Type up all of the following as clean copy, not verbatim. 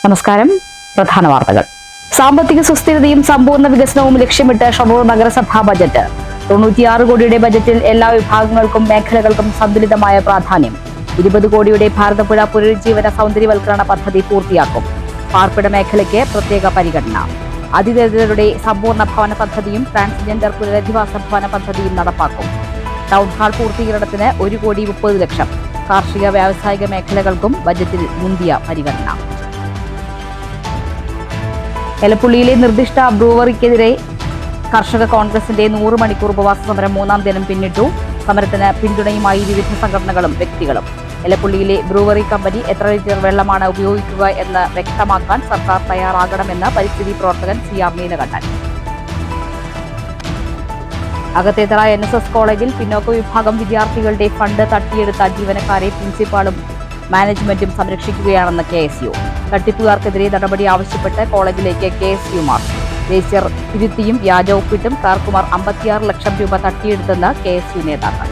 നമസ്കാരം. പ്രധാന വാർത്തകൾ. സാമ്പത്തിക സുസ്ഥിരതയും സമ്പൂർണ്ണ വികസനവും ലക്ഷ്യമിട്ട് ഷൊർണൂർ നഗരസഭാ ബജറ്റ്. 96 കോടിയുടെ ബജറ്റിൽ എല്ലാ വിഭാഗങ്ങൾക്കും മേഖലകൾക്കും സന്തുലിതമായ പ്രാധാന്യം. 20 കോടിയുടെ ഭാരതപ്പുഴ പുനരുജ്ജീവന സൗന്ദര്യവൽക്കരണ പദ്ധതി പൂർത്തിയാക്കും. പാർപ്പിട മേഖലയ്ക്ക് പ്രത്യേക പരിഗണന. അതിദരിദ്രരുടെ സമ്പൂർണ്ണ ഭവന പദ്ധതിയും ട്രാൻസ്ജെൻഡർ പുനരധിവാസ ഭവന പദ്ധതിയും നടപ്പാക്കും. ടൗൺ ഹാൾ പൂർത്തീകരണത്തിന് 1,30,00,000. കാർഷിക വ്യാവസായിക മേഖലകൾക്കും ബജറ്റിൽ മുന്തിയ പരിഗണന. എലപ്പുള്ളിയിലെ നിർദ്ദിഷ്ട ബ്രൂവറിക്കെതിരെ കർഷക കോൺഗ്രസിന്റെ 100 മണിക്കൂർ ഉപവാസ സമരം 3ാം ദിനം പിന്നിട്ടു. സമരത്തിന് പിന്തുണയുമായി വിവിധ സംഘടനകളും വ്യക്തികളും. എലപ്പുള്ളിയിലെ ബ്രൂവറി കമ്പനി എത്ര ലിറ്റർ വെള്ളമാണ് ഉപയോഗിക്കുക എന്ന് വ്യക്തമാക്കാൻ സർക്കാർ തയ്യാറാകണമെന്ന് പരിസ്ഥിതി പ്രവർത്തകൻ CR നീലകണ്ഠൻ. അകത്തേത്തറ NSS കോളേജിൽ പിന്നോക്ക വിഭാഗം വിദ്യാർത്ഥികളുടെ ഫണ്ട് തട്ടിയെടുത്ത ജീവനക്കാരെ പ്രിൻസിപ്പാളും മാനേജ്മെന്റും സംരക്ഷിക്കുകയാണെന്ന് KSU. തട്ടിപ്പുകാർക്കെതിരെ നടപടി ആവശ്യപ്പെട്ട് കോളേജിലേക്ക് KSU മാർച്ച്. രജിസ്റ്റർ തിരുത്തിയും വ്യാജ ഒപ്പിട്ടും ക്ലാർക്കുമാർ 56 ലക്ഷം രൂപ തട്ടിയെടുത്തെന്ന് KSU നേതാക്കൾ.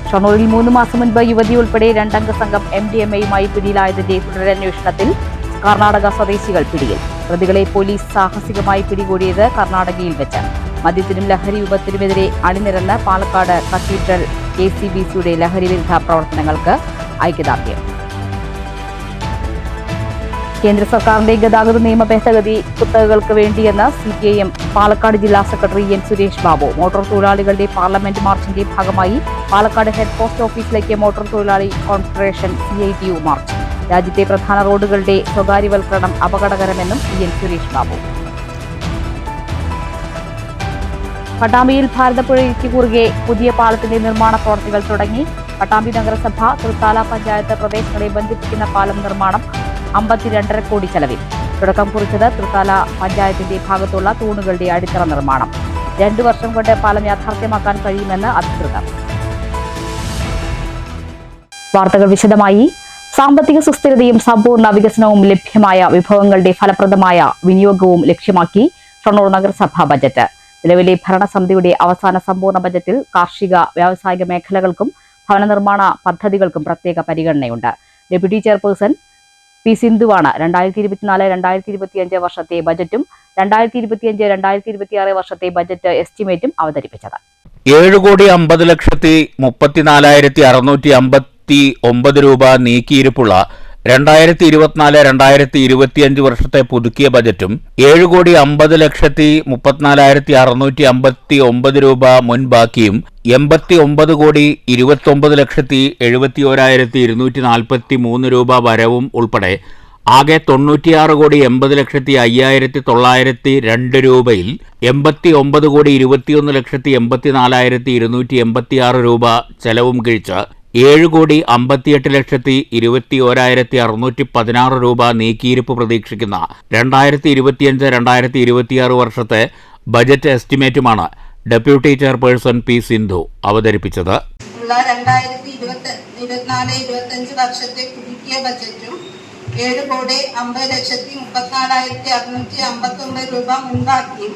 ഷൊർണൂരിൽ 3 മാസം മുൻപ് യുവതി ഉൾപ്പെടെ 2 അംഗ സംഘം MDMAയുമായി പിടിയിലായതിന്റെ തുടരന്വേഷണത്തിൽ കർണാടക സ്വദേശികൾ പിടിയിൽ. പ്രതികളെ പോലീസ് സാഹസികമായി പിടികൂടിയത് കർണാടകയിൽ വെച്ച്. മദ്യത്തിനും ലഹരി വിപത്തിനുമെതിരെ അണിനിരന്ന് പാലക്കാട് കത്തീഡ്രൽ KCBCയുടെ ലഹരി വിരുദ്ധ പ്രവർത്തനങ്ങൾക്ക് ഐക്യദാർഢ്യം. കേന്ദ്ര സർക്കാരിന്റെ ഗതാഗത നിയമ ഭേദഗതി കുത്തകകൾക്ക് വേണ്ടിയെന്ന് CPIM പാലക്കാട് ജില്ലാ secretary N Suresh Babu. Motor തൊഴിലാളികളുടെ പാർലമെന്റ് മാർച്ചിന്റെ ഭാഗമായി പാലക്കാട് ഹെഡ് പോസ്റ്റ് ഓഫീസിലേക്ക് മോട്ടോർ തൊഴിലാളി കോൺഫെഡറേഷൻ CITU മാർച്ച്. രാജ്യത്തെ പ്രധാന റോഡുകളുടെ സ്വകാര്യവൽക്കരണം അപകടകരമെന്നും N സുരേഷ് ബാബു. പട്ടാമ്പിയിൽ ഭാരതപ്പുഴയ്ക്ക് കുറുകെ പുതിയ പാലത്തിന്റെ നിർമ്മാണ പ്രവർത്തികൾ തുടങ്ങി. പട്ടാമ്പി നഗരസഭ, തൃത്താല പഞ്ചായത്ത് പ്രദേശങ്ങളെ ബന്ധിപ്പിക്കുന്ന പാലം നിർമ്മാണം 52.5 കോടി ചെലവിൽ. തുടക്കം കുറിച്ചത് തൃത്താല പഞ്ചായത്തിന്റെ ഭാഗത്തുള്ള തൂണുകളുടെ അടിത്തറ നിർമ്മാണം. 2 വർഷം കൊണ്ട് പാലം യാഥാർത്ഥ്യമാക്കാൻ കഴിയുമെന്ന് അധികൃതർ. വാർത്തകൾ വിശദമായി. സാമ്പത്തിക സുസ്ഥിരതയും സമ്പൂർണ്ണ വികസനവും ലഭ്യമായ വിഭവങ്ങളുടെ ഫലപ്രദമായ വിനിയോഗവും ലക്ഷ്യമാക്കി ഷൊർണൂർ നഗരസഭാ ബജറ്റ്. നിലവിലെ ഭരണസമിതിയുടെ അവസാന സമ്പൂർണ്ണ ബജറ്റിൽ കാർഷിക വ്യാവസായിക മേഖലകൾക്കും ഭവന നിർമ്മാണ പദ്ധതികൾക്കും പ്രത്യേക പരിഗണനയുണ്ട്. ഡെപ്യൂട്ടി ചെയർപേഴ്സൺ P സിന്ധുവാണ് 2024-2025 വർഷത്തെ ബജറ്റും 2025-2026 വർഷത്തെ ബജറ്റ് എസ്റ്റിമേറ്റും അവതരിപ്പിച്ചത്. 7,50,34,659 രൂപ നീക്കിയിരിപ്പുള്ള 2024-2025 വർഷത്തെ പുതുക്കിയ ബജറ്റും 7,50,34,659 രൂപ മുൻ ബാക്കിയും 89,29,71,243 രൂപ വരവും ഉൾപ്പെടെ ആകെ 96,80,05,902 രൂപയിൽ 89,21,84,286 രൂപ ചെലവും കഴിച്ച് 7,58,21,616 രൂപ നീക്കിയിരിപ്പ് പ്രതീക്ഷിക്കുന്ന 2025-2026 വർഷത്തെ ബജറ്റ് എസ്റ്റിമേറ്റുമാണ് ഡെപ്യൂട്ടി ചെയർപേഴ്സൺ P സിന്ധു അവതരിപ്പിച്ചത്. 2024-25 വർഷത്തെ പുതുക്കിയ ബജറ്റും 7,50,34,659 രൂപ മുൻപാക്കിയും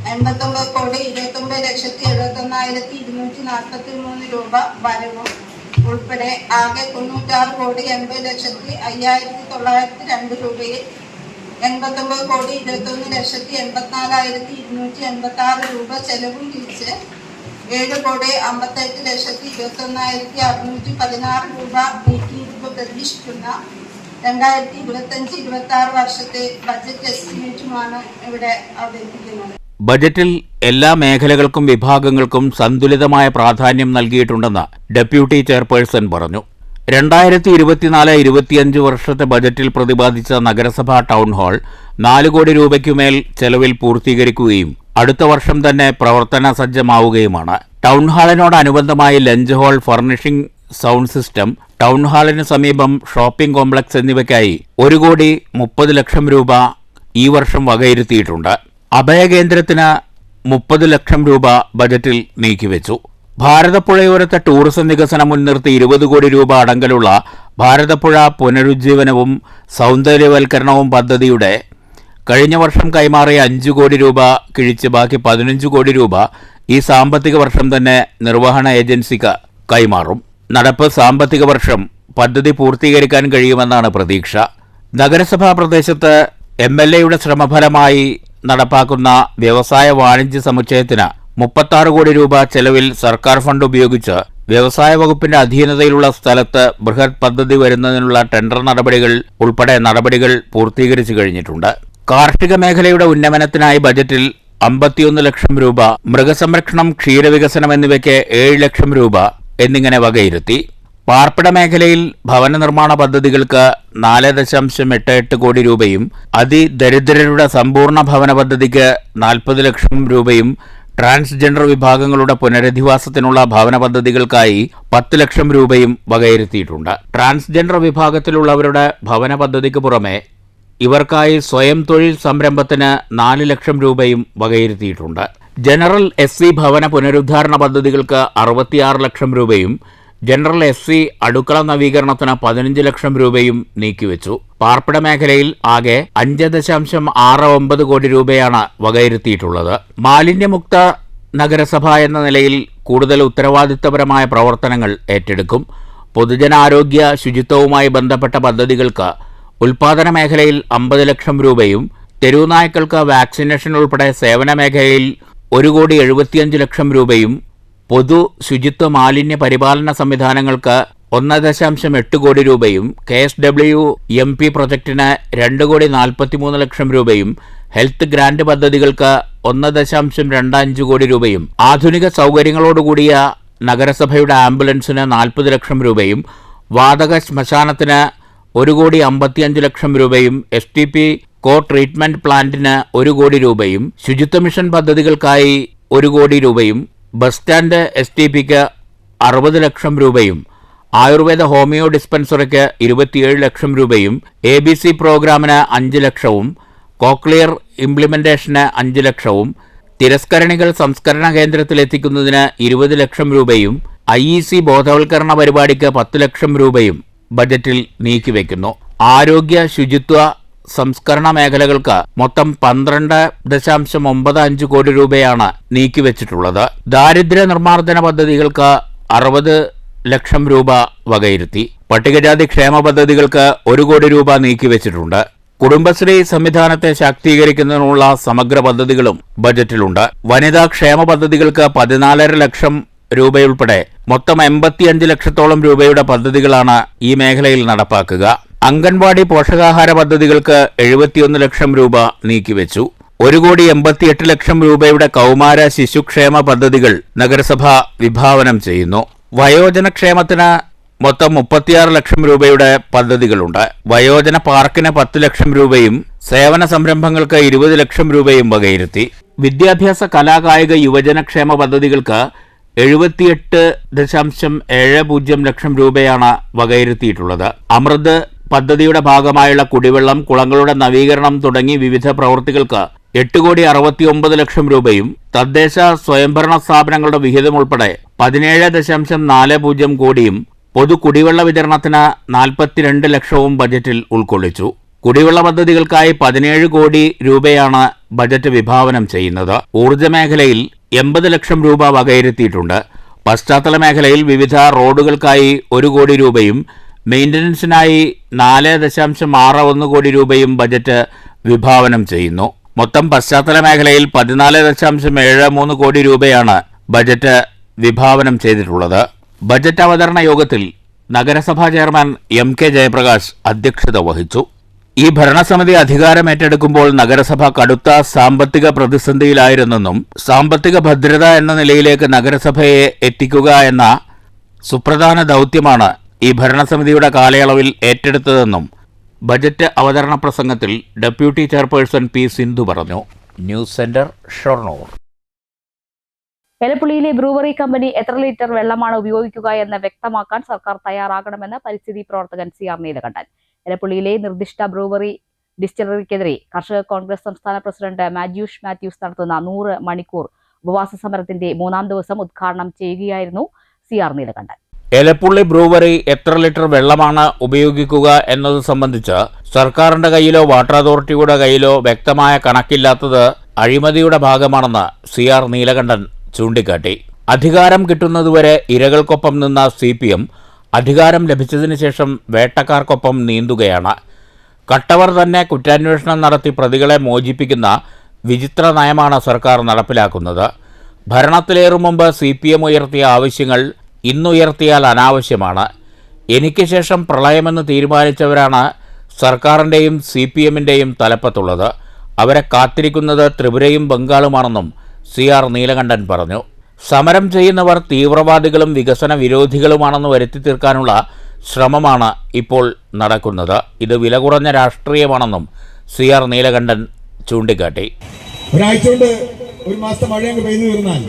89,29,71,243 രൂപ വരവും ഉൾപ്പെടെ ആകെ 96,80,05,902 രൂപയിൽ 89,21,84,286 രൂപ ചെലവും തിരിച്ച് 7,58,21,616 രൂപ നീക്കിയിരിപ്പ് പ്രതീക്ഷിക്കുന്ന 2025-26 വർഷത്തെ ബജറ്റ് എസ്റ്റിമേറ്റുമാണ് ഇവിടെ അവതരിപ്പിക്കുന്നത്. ബജറ്റിൽ എല്ലാ മേഖലകൾക്കും വിഭാഗങ്ങൾക്കും സന്തുലിതമായ പ്രാധാന്യം നൽകിയിട്ടുണ്ടെന്ന് ഡെപ്യൂട്ടി ചെയർപേഴ്സൺ പറഞ്ഞു. 2024-25 വർഷത്തെ ബജറ്റിൽ പ്രതിപാദിച്ച നഗരസഭാ ടൗൺ ഹാൾ 4 കോടി രൂപയ്ക്കുമേൽ ചെലവിൽ പൂർത്തീകരിക്കുകയും അടുത്ത വർഷം തന്നെ പ്രവർത്തന സജ്ജമാവുകയുമാണ്. ടൗൺ ഹാളിനോടനുബന്ധമായി lunch hall, furnishing, sound system, town ഹാളിന് സമീപം ഷോപ്പിംഗ് കോംപ്ലക്സ് എന്നിവയ്ക്കായി 1,30,00,000 രൂപ ഈ വർഷം വകയിരുത്തിയിട്ടുണ്ട്. അഭയകേന്ദ്രത്തിന് 30 ലക്ഷം രൂപ ബജറ്റിൽ നീക്കിവെച്ചു. ഭാരതപ്പുഴയോരത്തെ ടൂറിസം വികസനം മുൻനിർത്തി 20 കോടി രൂപ അടങ്കലുള്ള ഭാരതപ്പുഴ പുനരുജ്ജീവനവും സൗന്ദര്യവൽക്കരണവും പദ്ധതിയുടെ കഴിഞ്ഞ വർഷം കൈമാറിയ 5 കോടി രൂപ കിഴിച്ച് ബാക്കി 15 കോടി രൂപ ഈ സാമ്പത്തിക വർഷം തന്നെ നിർവഹണ ഏജൻസിക്ക് കൈമാറും. നടപ്പ് സാമ്പത്തിക വർഷം പദ്ധതി പൂർത്തീകരിക്കാൻ കഴിയുമെന്നാണ് പ്രതീക്ഷ. നഗരസഭാ പ്രദേശത്ത് MLAയുടെ ശ്രമഫലമായി നടപ്പാക്കുന്ന വ്യവസായ വാണിജ്യ സമുച്ചയത്തിന് 36 കോടി രൂപ ചെലവിൽ സർക്കാർ ഫണ്ട് ഉപയോഗിച്ച് വ്യവസായ വകുപ്പിന്റെ അധീനതയിലുള്ള സ്ഥലത്ത് ബൃഹത് പദ്ധതി വരുന്നതിനുള്ള ടെൻഡർ നടപടികൾ പൂർത്തീകരിച്ചു കഴിഞ്ഞിട്ടുണ്ട്. കാർഷിക മേഖലയുടെ ഉന്നമനത്തിനായി ബജറ്റിൽ 51 ലക്ഷം രൂപ, മൃഗസംരക്ഷണം, ക്ഷീരവികസനം എന്നിവയ്ക്ക് 7 ലക്ഷം രൂപ എന്നിങ്ങനെ വകയിരുത്തി. പാർപ്പിട മേഖലയിൽ ഭവന നിർമ്മാണ പദ്ധതികൾക്ക് 4.88 കോടി രൂപയും അതിദരിദ്രരുടെ സമ്പൂർണ്ണ ഭവന പദ്ധതിക്ക് 40 ലക്ഷം രൂപയും ട്രാൻസ്ജെൻഡർ വിഭാഗങ്ങളുടെ പുനരധിവാസത്തിനുള്ള ഭവന പദ്ധതികൾക്കായി 10 ലക്ഷം രൂപയും വകയിരുത്തിയിട്ടുണ്ട്. ട്രാൻസ്ജെൻഡർ വിഭാഗത്തിലുള്ളവരുടെ ഭവന പദ്ധതിക്ക് പുറമെ ഇവർക്കായി സ്വയം തൊഴിൽ സംരംഭത്തിന് 4 ലക്ഷം രൂപയും വകയിരുത്തിയിട്ടുണ്ട്. ജനറൽ SC ഭവന പുനരുദ്ധാരണ പദ്ധതികൾക്ക് 66 ലക്ഷം രൂപയും ജനറൽ SC അടുക്കള നവീകരണത്തിന് 15 ലക്ഷം രൂപയും നീക്കിവെച്ചു. പാർപ്പിട മേഖലയിൽ ആകെ 5.69 കോടി രൂപയാണ് വകയിരുത്തിയിട്ടുള്ളത്. മാലിന്യമുക്ത നഗരസഭ എന്ന നിലയിൽ കൂടുതൽ ഉത്തരവാദിത്തപരമായ പ്രവർത്തനങ്ങൾ ഏറ്റെടുക്കും. പൊതുജനാരോഗ്യ ശുചിത്വവുമായി ബന്ധപ്പെട്ട പദ്ധതികൾക്ക് ഉൽപാദന മേഖലയിൽ 50 ലക്ഷം രൂപയും തെരുവുനായ്ക്കൾക്ക് വാക്സിനേഷൻ ഉൾപ്പെടെ സേവന മേഖലയിൽ 1.75 കോടി രൂപയും പൊതു ശുചിത്വ മാലിന്യ പരിപാലന സംവിധാനങ്ങൾക്ക് 1.8 കോടി രൂപയും KSWMP പ്രൊജക്ടിന് 2.43 കോടി രൂപയും ഹെൽത്ത് ഗ്രാന്റ് പദ്ധതികൾക്ക് 1.25 കോടി രൂപയും ആധുനിക സൗകര്യങ്ങളോടുകൂടിയ നഗരസഭയുടെ ആംബുലൻസിന് 40 ലക്ഷം രൂപയും വാതക ശ്മശാനത്തിന് 1.55 കോടി രൂപയും STP കോ ട്രീറ്റ്മെന്റ് പ്ലാന്റിന് 1 കോടി രൂപയും ശുചിത്വ മിഷൻ പദ്ധതികൾക്കായി 1 കോടി രൂപയും ബസ് സ്റ്റാൻഡ് STPക്ക് 60 ലക്ഷം രൂപയും ആയുർവേദ ഹോമിയോ ഡിസ്പെൻസറിക്ക് 27 ലക്ഷം രൂപയും ABC പ്രോഗ്രാമിന് 5 ലക്ഷവും കോക്ലിയർ ഇംപ്ലിമെന്റേഷന് 5 ലക്ഷവും തിരസ്കരണികൾ സംസ്കരണ കേന്ദ്രത്തിലെത്തിക്കുന്നതിന് 20 ലക്ഷം രൂപയും IEC ബോധവൽക്കരണ പരിപാടിക്ക് 10 ലക്ഷം രൂപയും ബജറ്റിൽ നീക്കിവെക്കുന്നു. ആരോഗ്യ ശുചിത്വ സംസ്കരണ മേഖലകൾക്ക് മൊത്തം 12.95 കോടി രൂപയാണ് നീക്കിവെച്ചിട്ടുള്ളത്. ദാരിദ്ര്യ നിർമ്മാർജ്ജന പദ്ധതികൾക്ക് 60 ലക്ഷം രൂപ വകയിരുത്തി. പട്ടികജാതി ക്ഷേമ പദ്ധതികൾക്ക് 1 കോടി രൂപ നീക്കിവെച്ചിട്ടുണ്ട്. കുടുംബശ്രീ സംവിധാനത്തെ ശാക്തീകരിക്കുന്നതിനുള്ള സമഗ്ര പദ്ധതികളും ബജറ്റിലുണ്ട്. വനിതാ ക്ഷേമ പദ്ധതികൾക്ക് 14.5 ലക്ഷം രൂപയുൾപ്പെടെ മൊത്തം 85 ലക്ഷത്തോളം രൂപയുടെ പദ്ധതികളാണ് ഈ മേഖലയിൽ നടപ്പാക്കുക. അംഗൻവാടി പോഷകാഹാര പദ്ധതികൾക്ക് 71 ലക്ഷം രൂപ നീക്കിവെച്ചു. 1.88 കോടി രൂപയുടെ കൗമാര ശിശുക്ഷേമ പദ്ധതികൾ നഗരസഭ വിഭാവനം ചെയ്യുന്നു. വയോജനക്ഷേമത്തിന് മൊത്തം 36 ലക്ഷം രൂപയുടെ പദ്ധതികളുണ്ട്. വയോജന പാർക്കിന് 10 ലക്ഷം രൂപയും സേവന സംരംഭങ്ങൾക്ക് 20 ലക്ഷം രൂപയും വകയിരുത്തി. വിദ്യാഭ്യാസ കലാകായിക യുവജനക്ഷേമ പദ്ധതികൾക്ക് 78.70 ലക്ഷം രൂപയാണ് വകയിരുത്തിയിട്ടുള്ളത്. അമൃത് പദ്ധതിയുടെ ഭാഗമായുള്ള കുടിവെള്ളം, കുളങ്ങളുടെ നവീകരണം തുടങ്ങി വിവിധ പ്രവൃത്തികൾക്ക് 8.69 കോടി രൂപയും തദ്ദേശ സ്വയംഭരണ സ്ഥാപനങ്ങളുടെ വിഹിതം ഉൾപ്പെടെ 17.40 കോടിയും പൊതു കുടിവെള്ള വിതരണത്തിന് 42 ലക്ഷവും ബജറ്റിൽ ഉൾക്കൊള്ളിച്ചു. കുടിവെള്ള പദ്ധതികൾക്കായി 17 കോടി രൂപയാണ് ബജറ്റ് വിഭാവനം ചെയ്യുന്നത്. ഊർജ്ജ മേഖലയിൽ 80 ലക്ഷം രൂപ വകയിരുത്തിയിട്ടുണ്ട്. പശ്ചാത്തല മേഖലയിൽ വിവിധ റോഡുകൾക്കായി 1 കോടി രൂപയും മെയിൻ്റനൻസിനായി 4.61 കോടി രൂപയും ബജറ്റ് വിഭാവനം ചെയ്യുന്നു. മൊത്തം പശ്ചാത്തല മേഖലയിൽ 14.73 കോടി രൂപയാണ് ബജറ്റ് വിഭാവനം ചെയ്തിട്ടുള്ളത്. ബജറ്റ് അവതരണ യോഗത്തിൽ നഗരസഭാ ചെയർമാൻ MK ജയപ്രകാശ് അധ്യക്ഷത വഹിച്ചു. ഈ ഭരണസമിതി അധികാരമേറ്റെടുക്കുമ്പോൾ നഗരസഭ കടുത്ത സാമ്പത്തിക പ്രതിസന്ധിയിലായിരുന്നെന്നും സാമ്പത്തിക ഭദ്രത എന്ന നിലയിലേക്ക് നഗരസഭയെ എത്തിക്കുക എന്ന സുപ്രധാന ദൗത്യമാണ് ഈ ഭരണസമിതിയുടെ കാലയളവിൽ ഏറ്റെടുത്തതെന്നും ബജറ്റ് അവതരണ പ്രസംഗത്തിൽ ഡെപ്യൂട്ടി ചെയർപേഴ്സൺ P. സിന്ധു പറഞ്ഞു. News centre, Shoranur. എലപ്പുള്ളിയിലെ ബ്രൂവറി കമ്പനി എത്ര ലിറ്റർ വെള്ളമാണ് ഉപയോഗിക്കുക എന്ന് വ്യക്തമാക്കാൻ സർക്കാർ തയ്യാറാകണമെന്ന് പരിസ്ഥിതി പ്രവർത്തകൻ CR നീലകണ്ഠൻ. എലപ്പുള്ളിയിലെ നിർദ്ദിഷ്ട ബ്രൂവറി ഡിസ്റ്റിലറിക്കെതിരെ കർഷക കോൺഗ്രസ് സംസ്ഥാന പ്രസിഡന്റ് മാത്യൂസ് നടത്തുന്ന 100 മണിക്കൂർ ഉപവാസ സമരത്തിന്റെ 3ാം ദിവസം ഉദ്ഘാടനം ചെയ്യുകയായിരുന്നു CR നീലകണ്ഠൻ. എലപ്പുള്ളി ബ്രൂവറി എത്ര ലിറ്റർ വെള്ളമാണ് ഉപയോഗിക്കുക എന്നത് സംബന്ധിച്ച് സർക്കാരിന്റെ കയ്യിലോ വാട്ടർ അതോറിറ്റിയുടെ കയ്യിലോ വ്യക്തമായ കണക്കില്ലാത്തത് അഴിമതിയുടെ ഭാഗമാണെന്ന് CR നീലകണ്ഠൻ ചൂണ്ടിക്കാട്ടി. അധികാരം കിട്ടുന്നതുവരെ ഇരകൾക്കൊപ്പം നിന്ന CPM അധികാരം ലഭിച്ചതിന് ശേഷം വേട്ടക്കാർക്കൊപ്പം നീന്തുകയാണ്. കട്ടവർ തന്നെ കുറ്റാന്വേഷണം നടത്തി പ്രതികളെ മോചിപ്പിക്കുന്ന വിചിത്ര നയമാണ് സർക്കാർ നടപ്പിലാക്കുന്നത്. ഭരണത്തിലേറും മുമ്പ് CPM ഉയർത്തിയ ആവശ്യങ്ങൾ ഇന്നുയർത്തിയാൽ അനാവശ്യമാണ്. എനിക്ക് ശേഷം പ്രളയമെന്ന് തീരുമാനിച്ചവരാണ് സർക്കാരിൻ്റെയും CPMൻ്റെയും തലപ്പത്തുള്ളത്. അവരെ കാത്തിരിക്കുന്നത് ത്രിപുരയും ബംഗാളുമാണെന്നും CR നീലകണ്ഠൻ പറഞ്ഞു. സമരം ചെയ്യുന്നവർ തീവ്രവാദികളും വികസന വിരോധികളുമാണെന്ന് വരുത്തി തീർക്കാനുള്ള ശ്രമമാണ് ഇപ്പോൾ നടക്കുന്നത്. ഇത് വില കുറഞ്ഞ രാഷ്ട്രീയമാണെന്നും CR നീലകണ്ഠൻ ചൂണ്ടിക്കാട്ടി. ഒരാഴ്ച കൊണ്ട് ഒരു മാസത്തെ മഴ അങ്ങ് പെയ്തു തീർന്നാൽ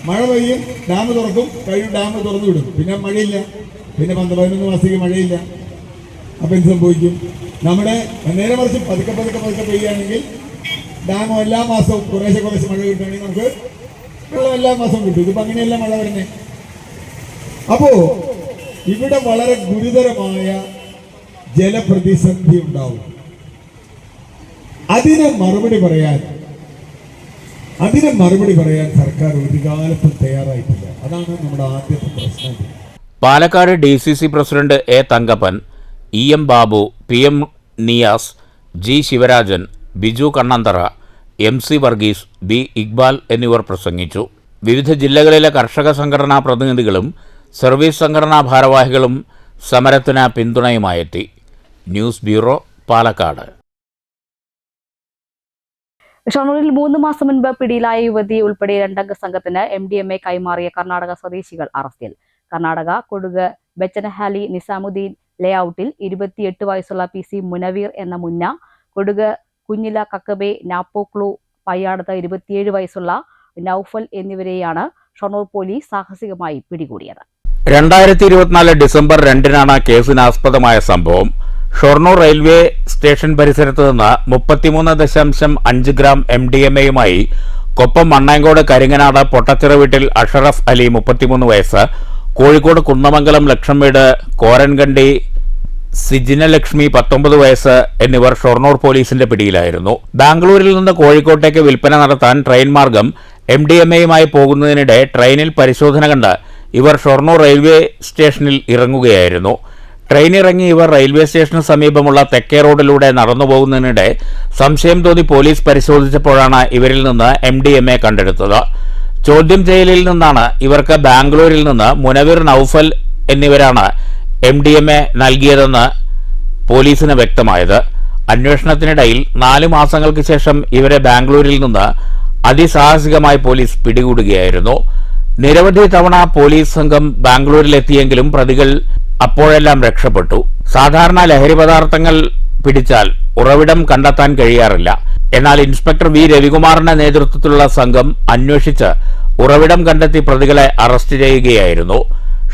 മഴ പെയ്യും, ഡാം തുറക്കും, കഴിയും, ഡാം തുറന്നു വിടും, പിന്നെ മഴയില്ല, പിന്നെ 11 മാസത്തേക്ക് മഴയില്ല. അപ്പം എന്ത് സംഭവിക്കും? നമ്മുടെ നേരെ മറിച്ച് പതുക്കെ പെയ്യുകയാണെങ്കിൽ ഡാം എല്ലാ മാസവും കുറേശ്ശെ മഴ കിട്ടുകയാണെങ്കിൽ നമുക്ക് വെള്ളം എല്ലാ മാസവും കിട്ടും. ഇതിപ്പോൾ അങ്ങനെയല്ല മഴ വരുന്നത്. അപ്പോൾ ഇവിടെ വളരെ ഗുരുതരമായ ജലപ്രതിസന്ധി ഉണ്ടാവും. അതിന് മറുപടി പറയാൻ സർക്കാർ ഒരു കാലത്തും തയ്യാറായിട്ടില്ല. അതാണ് നമ്മുടെ ആദ്യത്തെ പ്രശ്നം. Palakkad DCC president A. Thankappan, EM Babu, PM Niyas, G. Sivarajan, Biju Kannanthara, MC Varghese, B. Iqbal എന്നിവർ പ്രസംഗിച്ചു. വിവിധ ജില്ലകളിലെ കർഷക സംഘടനാ പ്രതിനിധികളും സർവീസ് സംഘടനാ ഭാരവാഹികളും സമരത്തിന് പിന്തുണയുമായെത്തി. News bureau, Palakkad. ഷൊർണൂരിൽ 3 മാസം മുൻപ് പിടിയിലായ യുവതി ഉൾപ്പെടെ 2 അംഗ സംഘത്തിന് MDMA കൈമാറിയ കർണാടക സ്വദേശികൾ അറസ്റ്റിൽ. കർണാടക കൊടുക് ബച്ചനഹാലി നിസാമുദ്ദീൻ ലേഔട്ടിൽ 28 വയസ്സുള്ള PC മുനവീർ എന്ന മുന്ന, കൊടുക് കുഞ്ഞില കക്കബെ നാപ്പോക്ലു പയ്യാടത്ത് 27 വയസ്സുള്ള നൌഫൽ എന്നിവരെയാണ് ഷൊർണൂർ പോലീസ് സാഹസികമായി പിടികൂടിയത്. 2024 ഡിസംബർ 2-നാണ് കേസിനാസ്പദമായ സംഭവം. ഷൊർണൂർ റെയിൽവേ സ്റ്റേഷൻ പരിസരത്ത് നിന്ന് 33.5 ഗ്രാം MDMAയുമായി കൊപ്പം മണ്ണേങ്കോട് കരിങ്ങനാട് പൊട്ടച്ചിറ വീട്ടിൽ അഷറഫ് അലി 33 വയസ്സ്, കോഴിക്കോട് കുന്നമംഗലം ലക്ഷംവീട് കോരൻകണ്ടി സിജിനലക്ഷ്മി 19 വയസ്സ് എന്നിവർ ഷൊർണൂർ പോലീസിന്റെ പിടിയിലായിരുന്നു. ബാംഗ്ലൂരിൽ നിന്ന് കോഴിക്കോട്ടേക്ക് വിൽപ്പന നടത്താൻ ട്രെയിൻ മാർഗം MDMAയുമായി പോകുന്നതിനിടെ ട്രെയിനിൽ പരിശോധന കണ്ട് ഇവർ ഷൊർണൂർ റെയിൽവേ സ്റ്റേഷനിൽ ഇറങ്ങുകയായിരുന്നു. ട്രെയിനിറങ്ങി ഇവർ റെയിൽവേ സ്റ്റേഷന് സമീപമുള്ള തെക്കേ റോഡിലൂടെ നടന്നു പോകുന്നതിനിടെ സംശയം തോന്നി പോലീസ് പരിശോധിച്ചപ്പോഴാണ് ഇവരിൽ നിന്ന് MDMA കണ്ടെടുത്തത്. ചോദ്യം ചെയ്യലിൽ നിന്നാണ് ഇവർക്ക് ബാംഗ്ലൂരിൽ നിന്ന് മുനവീർ, നൌഫൽ എന്നിവരാണ് MDMA നൽകിയതെന്ന് പോലീസിന് വ്യക്തമായത്. അന്വേഷണത്തിനിടയിൽ 4 മാസങ്ങൾക്ക് ശേഷം ഇവരെ ബാംഗ്ലൂരിൽ നിന്ന് അതിസാഹസികമായി പോലീസ് പിടികൂടുകയായിരുന്നു. നിരവധി തവണ പോലീസ് സംഘം ബാംഗ്ലൂരിലെത്തിയെങ്കിലും പ്രതികൾ അപ്പോഴെല്ലാം രക്ഷപ്പെട്ടു. സാധാരണ ലഹരി പദാർത്ഥങ്ങൾ പിടിച്ചാൽ ഉറവിടം കണ്ടെത്താൻ കഴിയാറില്ല. എന്നാൽ ഇൻസ്പെക്ടർ V. രവികുമാറിന്റെ നേതൃത്വത്തിലുള്ള സംഘം അന്വേഷിച്ച് ഉറവിടം കണ്ടെത്തി പ്രതികളെ അറസ്റ്റ് ചെയ്യുകയായിരുന്നു.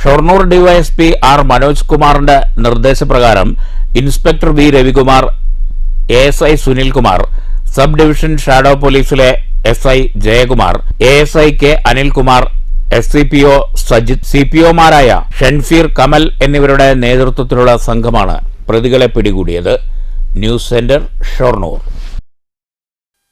Shoranur DYSP R. മനോജ് കുമാറിന്റെ നിർദ്ദേശപ്രകാരം inspector V. Ravikumar, ASI Sunilkumar, sub division shadow പോലീസിലെ SI Jayakumar, ASI K. Anilkumar, SCPO Sajith, CPOമാരായ ഷൻഫീർ, കമൽ എന്നിവരുടെ നേതൃത്വത്തിലുള്ള സംഘമാണ് പ്രതികളെ പിടികൂടിയത്. News centre, Shoranur.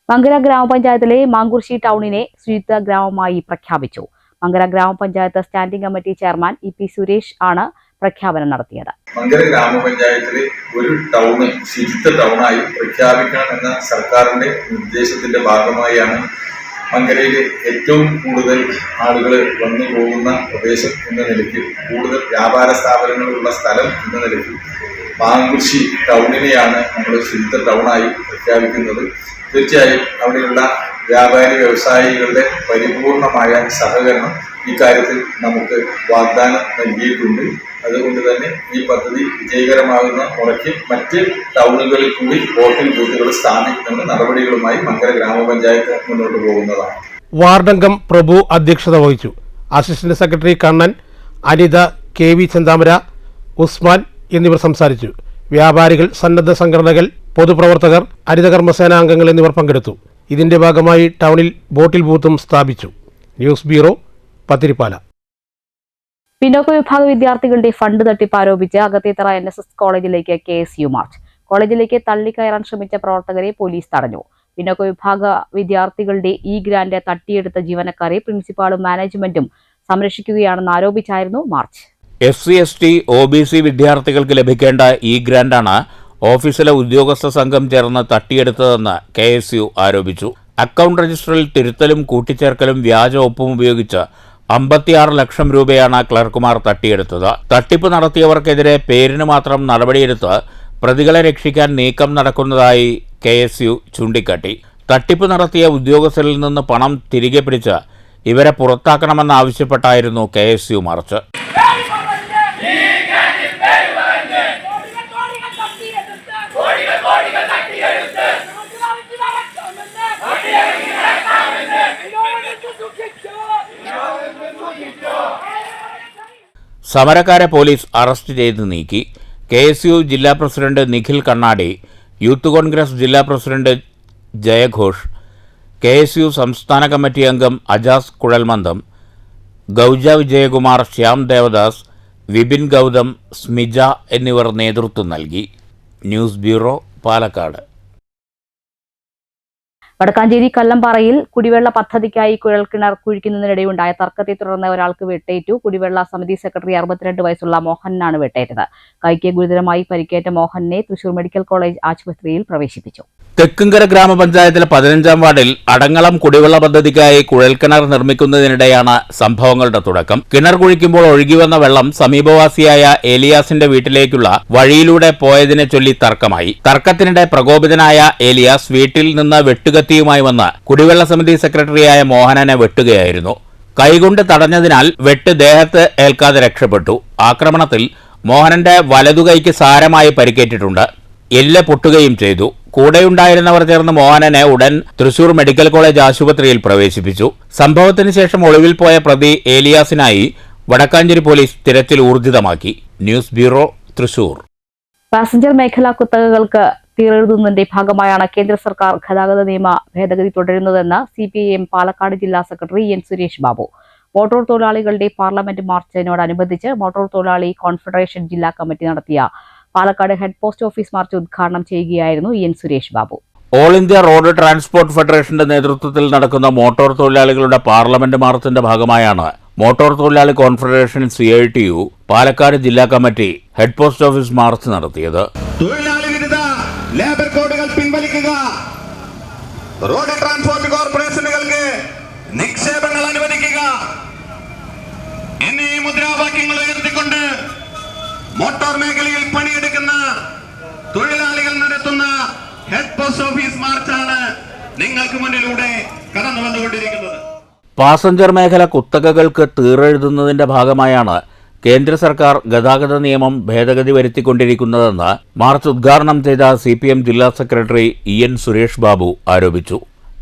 മങ്കര ഗ്രാമപഞ്ചായത്തിലെ മാങ്കുർശി ടൗണിനെ ശുചിത്വ ഗ്രാമമായി പ്രഖ്യാപിച്ചു. മങ്കര ഗ്രാമപഞ്ചായത്ത് standing committee chairman EP Suresh ആണ് പ്രഖ്യാപനം നടത്തിയത്. മങ്കര ഗ്രാമപഞ്ചായത്തിലെ ഒരു ടൗണ് ശുചിത്വ ടൗണായി പ്രഖ്യാപിക്കണമെന്ന സർക്കാരിന്റെ നിർദ്ദേശത്തിന്റെ ഭാഗമായാണ് മങ്കരയിൽ ഏറ്റവും കൂടുതൽ ആളുകൾ വന്നു പോകുന്ന പ്രദേശം എന്ന നിലയ്ക്ക്, കൂടുതൽ വ്യാപാര സ്ഥാപനങ്ങളുള്ള സ്ഥലം എന്ന നിലയ്ക്ക് മാങ്കുർശി ടൗണിനെയാണ് നമ്മൾ ശുചിത്വ ടൗണായി പ്രഖ്യാപിക്കുന്നത്. തീർച്ചയായും അവിടെയുള്ള വ്യാപാരി വ്യവസായികളുടെ പരിപൂർണമായ സഹകരണം ഇക്കാര്യത്തിൽ നമുക്ക് വാഗ്ദാനം നൽകിയിട്ടുണ്ട്. അതുകൊണ്ട് തന്നെ ഈ പദ്ധതി വിജയകരമാകുന്ന മുറയ്ക്ക് മറ്റ് ടൗണുകളിൽ കൂടി വോട്ടിംഗ് ബൂത്തുകൾ സ്ഥാപിക്കുന്ന നടപടികളുമായി മങ്കര ഗ്രാമപഞ്ചായത്ത് മുന്നോട്ട് പോകുന്നതാണ്. വാർഡംഗം പ്രഭു അധ്യക്ഷത വഹിച്ചു. Assistant secretary Kannan, Anitha, KV Chenthamara, Usman എന്നിവർ സംസാരിച്ചു. വ്യാപാരികൾ, സന്നദ്ധ സംഘടനകൾ, പൊതുപ്രവർത്തകർ, ഹരിതകർമ്മസേന അംഗങ്ങൾ എന്നിവർ പങ്കെടുത്തു. ഇതിന്റെ ഭാഗമായി ടൗണിൽ ബോട്ടിൽ ബൂത്തും സ്ഥാപിച്ചു. News bureau, Pathirippala. പിന്നോക്ക വിഭാഗ വിദ്യാർത്ഥികളുടെ ഫണ്ട് തട്ടിപ്പ് ആരോപിച്ച് അകത്തേത്തറ NSS കോളേജിലേക്ക് KSU മാർച്ച്. കോളേജിലേക്ക് തള്ളിക്കയറാൻ ശ്രമിച്ച പ്രവർത്തകരെ പോലീസ് തടഞ്ഞു. പിന്നോക്ക വിഭാഗ വിദ്യാർത്ഥികളുടെ ഗ്രാന്റ് തട്ടിയെടുത്ത ജീവനക്കാരെ പ്രിൻസിപ്പാളും മാനേജ്മെന്റും സംരക്ഷിക്കുകയാണെന്ന് ആരോപിച്ചായിരുന്നു മാർച്ച്. SC/ST OBC വിദ്യാർത്ഥികൾക്ക് ലഭിക്കേണ്ട ഈ ഗ്രാന്റാണ് ഓഫീസിലെ ഉദ്യോഗസ്ഥ സംഘം ചേർന്ന് തട്ടിയെടുത്തതെന്ന് KSU ആരോപിച്ചു. അക്കൗണ്ട് രജിസ്റ്ററിൽ തിരുത്തലും കൂട്ടിച്ചേർക്കലും വ്യാജ ഒപ്പും ഉപയോഗിച്ച് 56 ലക്ഷം രൂപയാണ് ക്ലർക്കുമാർ തട്ടിയെടുത്തത്. തട്ടിപ്പ് നടത്തിയവർക്കെതിരെ പേരിന് മാത്രം നടപടിയെടുത്ത് പ്രതികളെ രക്ഷിക്കാൻ നീക്കം നടക്കുന്നതായി KSU ചൂണ്ടിക്കാട്ടി. തട്ടിപ്പ് നടത്തിയ ഉദ്യോഗസ്ഥരിൽ നിന്ന് പണം തിരികെ പിടിച്ച് ഇവരെ പുറത്താക്കണമെന്നാവശ്യപ്പെട്ടായിരുന്നു KSU മാർച്ച്. സമരക്കാരെ പോലീസ് അറസ്റ്റ് ചെയ്ത് നീക്കി. KSU ജില്ലാ പ്രസിഡന്റ് നിഖിൽ കണ്ണാടി, യൂത്ത് കോൺഗ്രസ് ജില്ലാ പ്രസിഡന്റ് ജയഘോഷ്, KSU സംസ്ഥാന കമ്മിറ്റി അംഗം അജാസ് കുഴൽമന്ദം, ഗൗജ വിജയകുമാർ, ശ്യാം ദേവദാസ്, വിപിൻ ഗൗതം, സ്മിജ എന്നിവർ നേതൃത്വം നൽകി. News bureau, Palakkad. വടക്കാഞ്ചേരി കല്ലമ്പാറയിൽ കുടിവെള്ള പദ്ധതിക്കായി കുഴൽക്കിണർ കുഴിക്കുന്നതിനിടെയുണ്ടായ തർക്കത്തെ തുടർന്ന് ഒരാൾക്ക് വെട്ടേറ്റു. കുടിവെള്ള സമിതി സെക്രട്ടറി 62 വയസ്സുള്ള മോഹനാണ് വെട്ടേറ്റത്. കൈക്ക് ഗുരുതരമായി പരിക്കേറ്റ മോഹനെ തൃശൂർ മെഡിക്കൽ കോളേജ് ആശുപത്രിയിൽ പ്രവേശിപ്പിച്ചു. തെക്കുംകര ഗ്രാമപഞ്ചായത്തിലെ 15-ാം വാർഡിൽ അടങ്ങളം കുടിവെള്ള പദ്ധതിക്കായി കുഴൽക്കിണർ നിർമ്മിക്കുന്നതിനിടെയാണ് സംഭവങ്ങളുടെ തുടക്കം. കിണർ കുഴിക്കുമ്പോൾ ഒഴുകിവന്ന വെള്ളം സമീപവാസിയായ ഏലിയാസിന്റെ വീട്ടിലേക്കുള്ള വഴിയിലൂടെ പോയതിനെ ചൊല്ലി തർക്കമായി. തർക്കത്തിനിടെ പ്രകോപിതനായ ഏലിയാസ് വീട്ടിൽ നിന്ന് വെട്ടുകത്തിയുമായി വന്ന് കുടിവെള്ള സമിതി സെക്രട്ടറിയായ മോഹനനെ വെട്ടുകയായിരുന്നു. കൈകൊണ്ട് തടഞ്ഞതിനാൽ വെട്ട് ദേഹത്ത് ഏൽക്കാതെ രക്ഷപ്പെട്ടു. ആക്രമണത്തിൽ മോഹനന്റെ വലതുകൈക്ക് സാരമായി പരിക്കേറ്റിട്ടുണ്ട്. എല്ല് പൊട്ടുകയും ചെയ്തു. കൂടെയുണ്ടായിരുന്നവർ ചേർന്ന് മോഹനനെ ഉടൻ തൃശൂർ മെഡിക്കൽ കോളേജ് ആശുപത്രിയിൽ പ്രവേശിപ്പിച്ചു. സംഭവത്തിന് ശേഷം ഒളിവിൽ പോയ പ്രതി ഏലിയാസിനായി വടക്കാഞ്ചേരി പോലീസ് തിരച്ചിൽ ഊർജിതമാക്കി. News bureau, Thrissur. പാസഞ്ചർ മേഖലാ കുത്തകകൾക്ക് തീരെഴുതുന്നതിന്റെ ഭാഗമായാണ് കേന്ദ്ര സർക്കാർ ഗതാഗത നിയമ ഭേദഗതി തുടരുന്നതെന്ന് CPIM പാലക്കാട് ജില്ലാ secretary N Suresh Babu. Motor തൊഴിലാളികളുടെ പാർലമെന്റ് മാർച്ചിനോടനുബന്ധിച്ച് മോട്ടോർ തൊഴിലാളി കോൺഫെഡറേഷൻ ജില്ലാ കമ്മിറ്റി നടത്തിയ Palakkad head post office March ഉദ്ഘാടനം ചെയ്യുകയായിരുന്നു N Suresh Babu. All India road transport ഫെഡറേഷന്റെ നേതൃത്വത്തിൽ നടക്കുന്ന മോട്ടോർ തൊഴിലാളികളുടെ പാർലമെന്റ് മാർച്ചിന്റെ ഭാഗമായാണ് മോട്ടോർ തൊഴിലാളി കോൺഫെഡറേഷൻ CITU പാലക്കാട് ജില്ലാ committee head post office March നടത്തിയത്. തൊഴിലാളി വിരുദ്ധ ലേബർ കോഡുകൾ പിൻവലിക്കുക, റോഡ് ട്രാൻസ്പോർട്ട് കോർപ്പറേഷനുകൾക്ക് നിക്ഷേപങ്ങൾ അനുവദിക്കുക എന്നീ മുദ്രാവാക്യങ്ങൾ ഉയർത്തിക്കൊണ്ട് മോട്ടോർ മേഖലയിൽ പണിയെടുക്കുന്ന തൊഴിലാളികൾ നടത്തുന്ന ഹെഡ് പോസ്റ്റ് ഓഫീസ് മാർച്ചാണ് നിങ്ങൾക്ക് മുന്നിലൂടെ കടന്നു വന്നുകൊണ്ടിരിക്കുന്നത്. പാസഞ്ചർ മേഖല കുത്തകകൾക്ക് തീറെഴുതുന്നതിന്റെ ഭാഗമായാണ് കേന്ദ്ര സർക്കാർ ഗതാഗത നിയമം ഭേദഗതി വരുത്തിക്കൊണ്ടിരിക്കുന്നതെന്ന് മാർച്ച് ഉദ്ഘാടനം ചെയ്ത CPM ജില്ലാ സെക്രട്ടറി EN സുരേഷ് ബാബു ആരോപിച്ചു.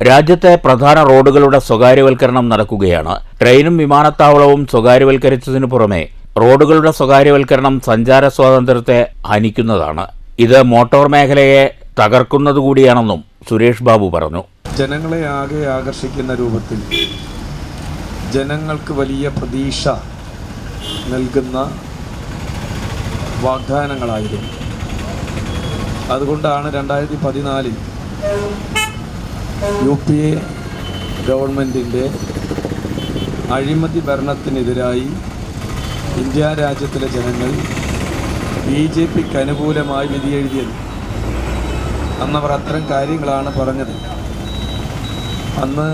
രാജ്യത്തെ പ്രധാന റോഡുകളുടെ സ്വകാര്യവൽക്കരണം നടക്കുകയാണ്. ട്രെയിനും വിമാനത്താവളവും സ്വകാര്യവൽക്കരിച്ചതിനു പുറമെ റോഡുകളുടെ സ്വകാര്യവൽക്കരണം സഞ്ചാര സ്വാതന്ത്ര്യത്തെ ഹനിക്കുന്നതാണ്. ഇത് മോട്ടോർ മേഖലയെ തകർക്കുന്നതുകൂടിയാണെന്നും സുരേഷ് ബാബു പറഞ്ഞു. ജനങ്ങളെ ആകെ ആകർഷിക്കുന്ന രൂപത്തിൽ ജനങ്ങൾക്ക് വലിയ പ്രതീക്ഷ നൽകുന്ന വാഗ്ദാനങ്ങളായിരുന്നു. അതുകൊണ്ടാണ് 2014 UPA ഗവൺമെൻറ്റിൻ്റെ അഴിമതി ഭരണത്തിനെതിരായി ഇന്ത്യ രാജ്യത്തിലെ ജനങ്ങൾ BJPക്ക് അനുകൂലമായി വിധിയെഴുതിയത്. അന്നവർ അത്തരം കാര്യങ്ങളാണ് പറഞ്ഞത്. അന്ന്